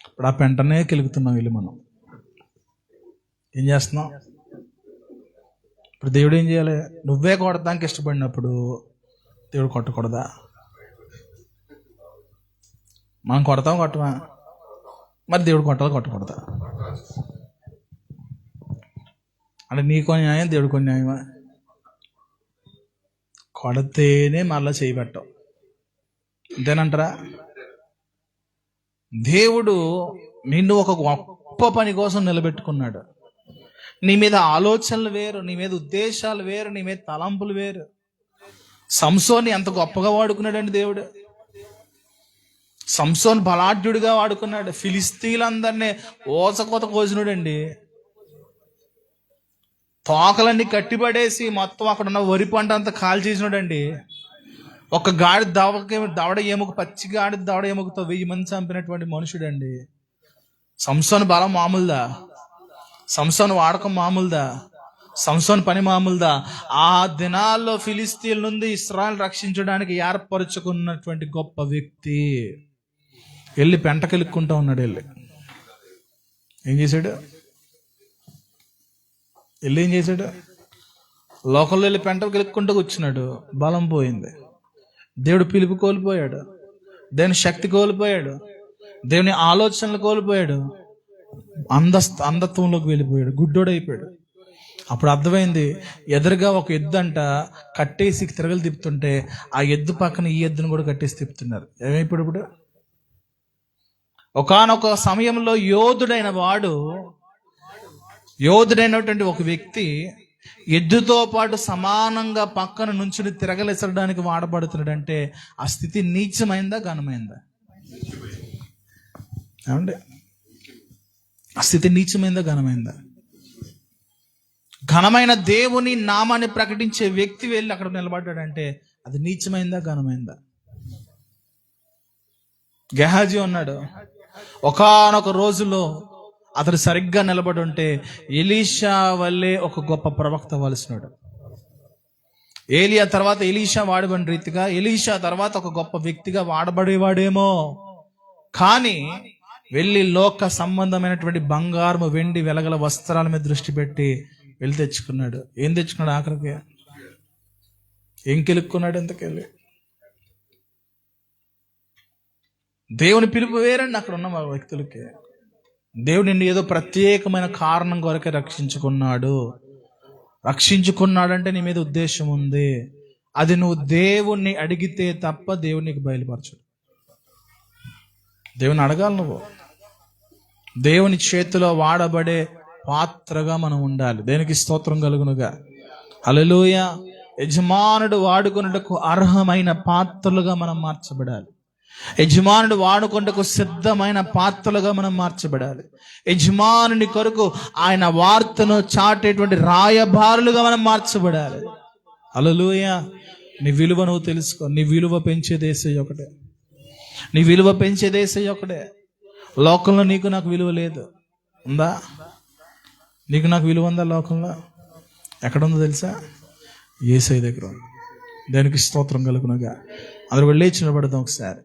ఇప్పుడు ఆ పెంటనే కెలుగుతున్నాం వెళ్ళి మనం. ఏం చేస్తున్నాం? ఇప్పుడు దేవుడు ఏం చేయాలి? నువ్వే కొడతానికి ఇష్టపడినప్పుడు దేవుడు కొట్టకూడదా? మనం కొడతాం కొట్టమా? మరి దేవుడు కొట్టకూడదా? అంటే నీకో న్యాయం, దేవుడికో న్యాయమా? కొడితేనే మళ్ళా చేయబెట్టవు, అంతేనంటారా? దేవుడు నిన్ను ఒక గొప్ప పని కోసం నిలబెట్టుకున్నాడు. నీ మీద ఆలోచనలు వేరు, నీ మీద ఉద్దేశాలు వేరు, నీ మీద తలంపులు వేరు. సంసోన్ని ఎంత గొప్పగా వాడుకున్నాడండి దేవుడు. సంసోన్ బలాఢ్యుడిగా వాడుకున్నాడు. ఫిలిస్తీన్లందరినీ ఓసకోత కోసినాడండి. తోకలన్నీ కట్టిపడేసి మొత్తం అక్కడ ఉన్న వరి పంట అంతా కాల్ చేసినాడండి. ఒక గాడి దవడ ఎముక, పచ్చి గాడి దవడ ఎముకతో 1000 మంది చంపినటువంటి మనుషుడండి. సంసోన్ బలం మామూలుదా? సంసోన్ వాడకం మామూలుదా? సంసోన్ పని మామూలుదా? ఆ దినాల్లో ఫిలిస్తీన్ల నుండి ఇశ్రాయేలు రక్షించడానికి ఏర్పరచుకున్నటువంటి గొప్ప వ్యక్తి వెళ్ళి పెంటకెలుక్కుంటా ఉన్నాడు. ఏం చేశాడు? ఏం చేశాడు? లోకంలో వెళ్ళి పెంటకెలుక్కుంటూ కూర్చున్నాడు. బలం పోయింది. దేవుడు పిలుపు కోల్పోయాడు. దేవుని శక్తి కోల్పోయాడు. దేవుని ఆలోచనలు కోల్పోయాడు. అంధత్వంలోకి వెళ్ళిపోయాడు. గుడ్డోడైపోయాడు. అప్పుడు అర్థమైంది, ఎదురుగా ఒక ఎద్దు అంట కట్టేసి తిరగలు తిప్పుతుంటే ఆ ఎద్దు పక్కన ఈ ఎద్దును కూడా కట్టేసి తిప్పుతున్నారు. ఏమైపోయాడు? ఇప్పుడు ఒకానొక సమయంలో యోధుడైనటువంటి ఒక వ్యక్తి ఎద్దుతో పాటు సమానంగా పక్కన నుంచుని తిరగలేసడానికి వాడబడుతున్నాడంటే ఆ స్థితి నీచమైందా, ఘనమైందా? ఏమండి, ఆ స్థితి నీచమైందా, ఘనమైందా? ఘనమైన దేవుని నామాన్ని ప్రకటించే వ్యక్తి వెళ్ళి అక్కడ నిలబడ్డాడంటే అది నీచమైందా, ఘనమైందా? గెహాజీ ఉన్నాడు. ఒకానొక రోజులో అతడు సరిగ్గా నిలబడి ఉంటే ఎలీషా వల్లే ఒక గొప్ప ప్రవక్త వలసినాడు. ఏలియా తర్వాత ఎలీషా వాడబడిన రీతిగా ఎలీషా తర్వాత ఒక గొప్ప వ్యక్తిగా వాడబడేవాడేమో, కానీ వెళ్ళి లోక సంబంధమైనటువంటి బంగారము, వెండి, వెలగల వస్త్రాల మీద దృష్టి పెట్టి వెళ్ళి తెచ్చుకున్నాడు. ఏం తెచ్చుకున్నాడు? ఆఖరికి ఏం కెలుక్కున్నాడు? ఎంతకెళ్ళి దేవుని పిలుపు వేరండి. అక్కడ ఉన్న వ్యక్తులకి దేవుడు నిన్ను ఏదో ప్రత్యేకమైన కారణం కొరకే రక్షించుకున్నాడంటే నీ మీద ఉద్దేశం ఉంది. అది నువ్వు దేవుణ్ణి అడిగితే తప్ప దేవుడు నీకు బయలుపరచడు. దేవుని అడగాలి. నువ్వు దేవుని చేతిలో వాడబడే పాత్రగా మనం ఉండాలి. దేనికి స్తోత్రం కలుగునుగా. హల్లెలూయా. యజమానుడు వాడుకొనుటకు అర్హమైన పాత్రలుగా మనం మార్చబడాలి. యజమానుడు వాడుకొనుటకు సిద్ధమైన పాత్రలుగా మనం మార్చబడాలి. యజమానుని కొరకు ఆయన వార్తను చాటేటువంటి రాయబారులుగా మనం మార్చబడాలి. హల్లెలూయా. నీ విలువ నువ్వు తెలుసుకో. నీ విలువ పెంచేది యేసయ్య ఒకటే. నీ విలువ పెంచేది యేసయ్య ఒకటే. లోకంలో నీకు నాకు విలువ లేదు. ఉందా? నీకు నాకు విలువ ఉందా లోకంలో? ఎక్కడుందో తెలుసా? యేసయ్య దగ్గర. దానికి స్తోత్రం కలుగునుగా. అందరూ లేచి నిలబడదాం ఒకసారి.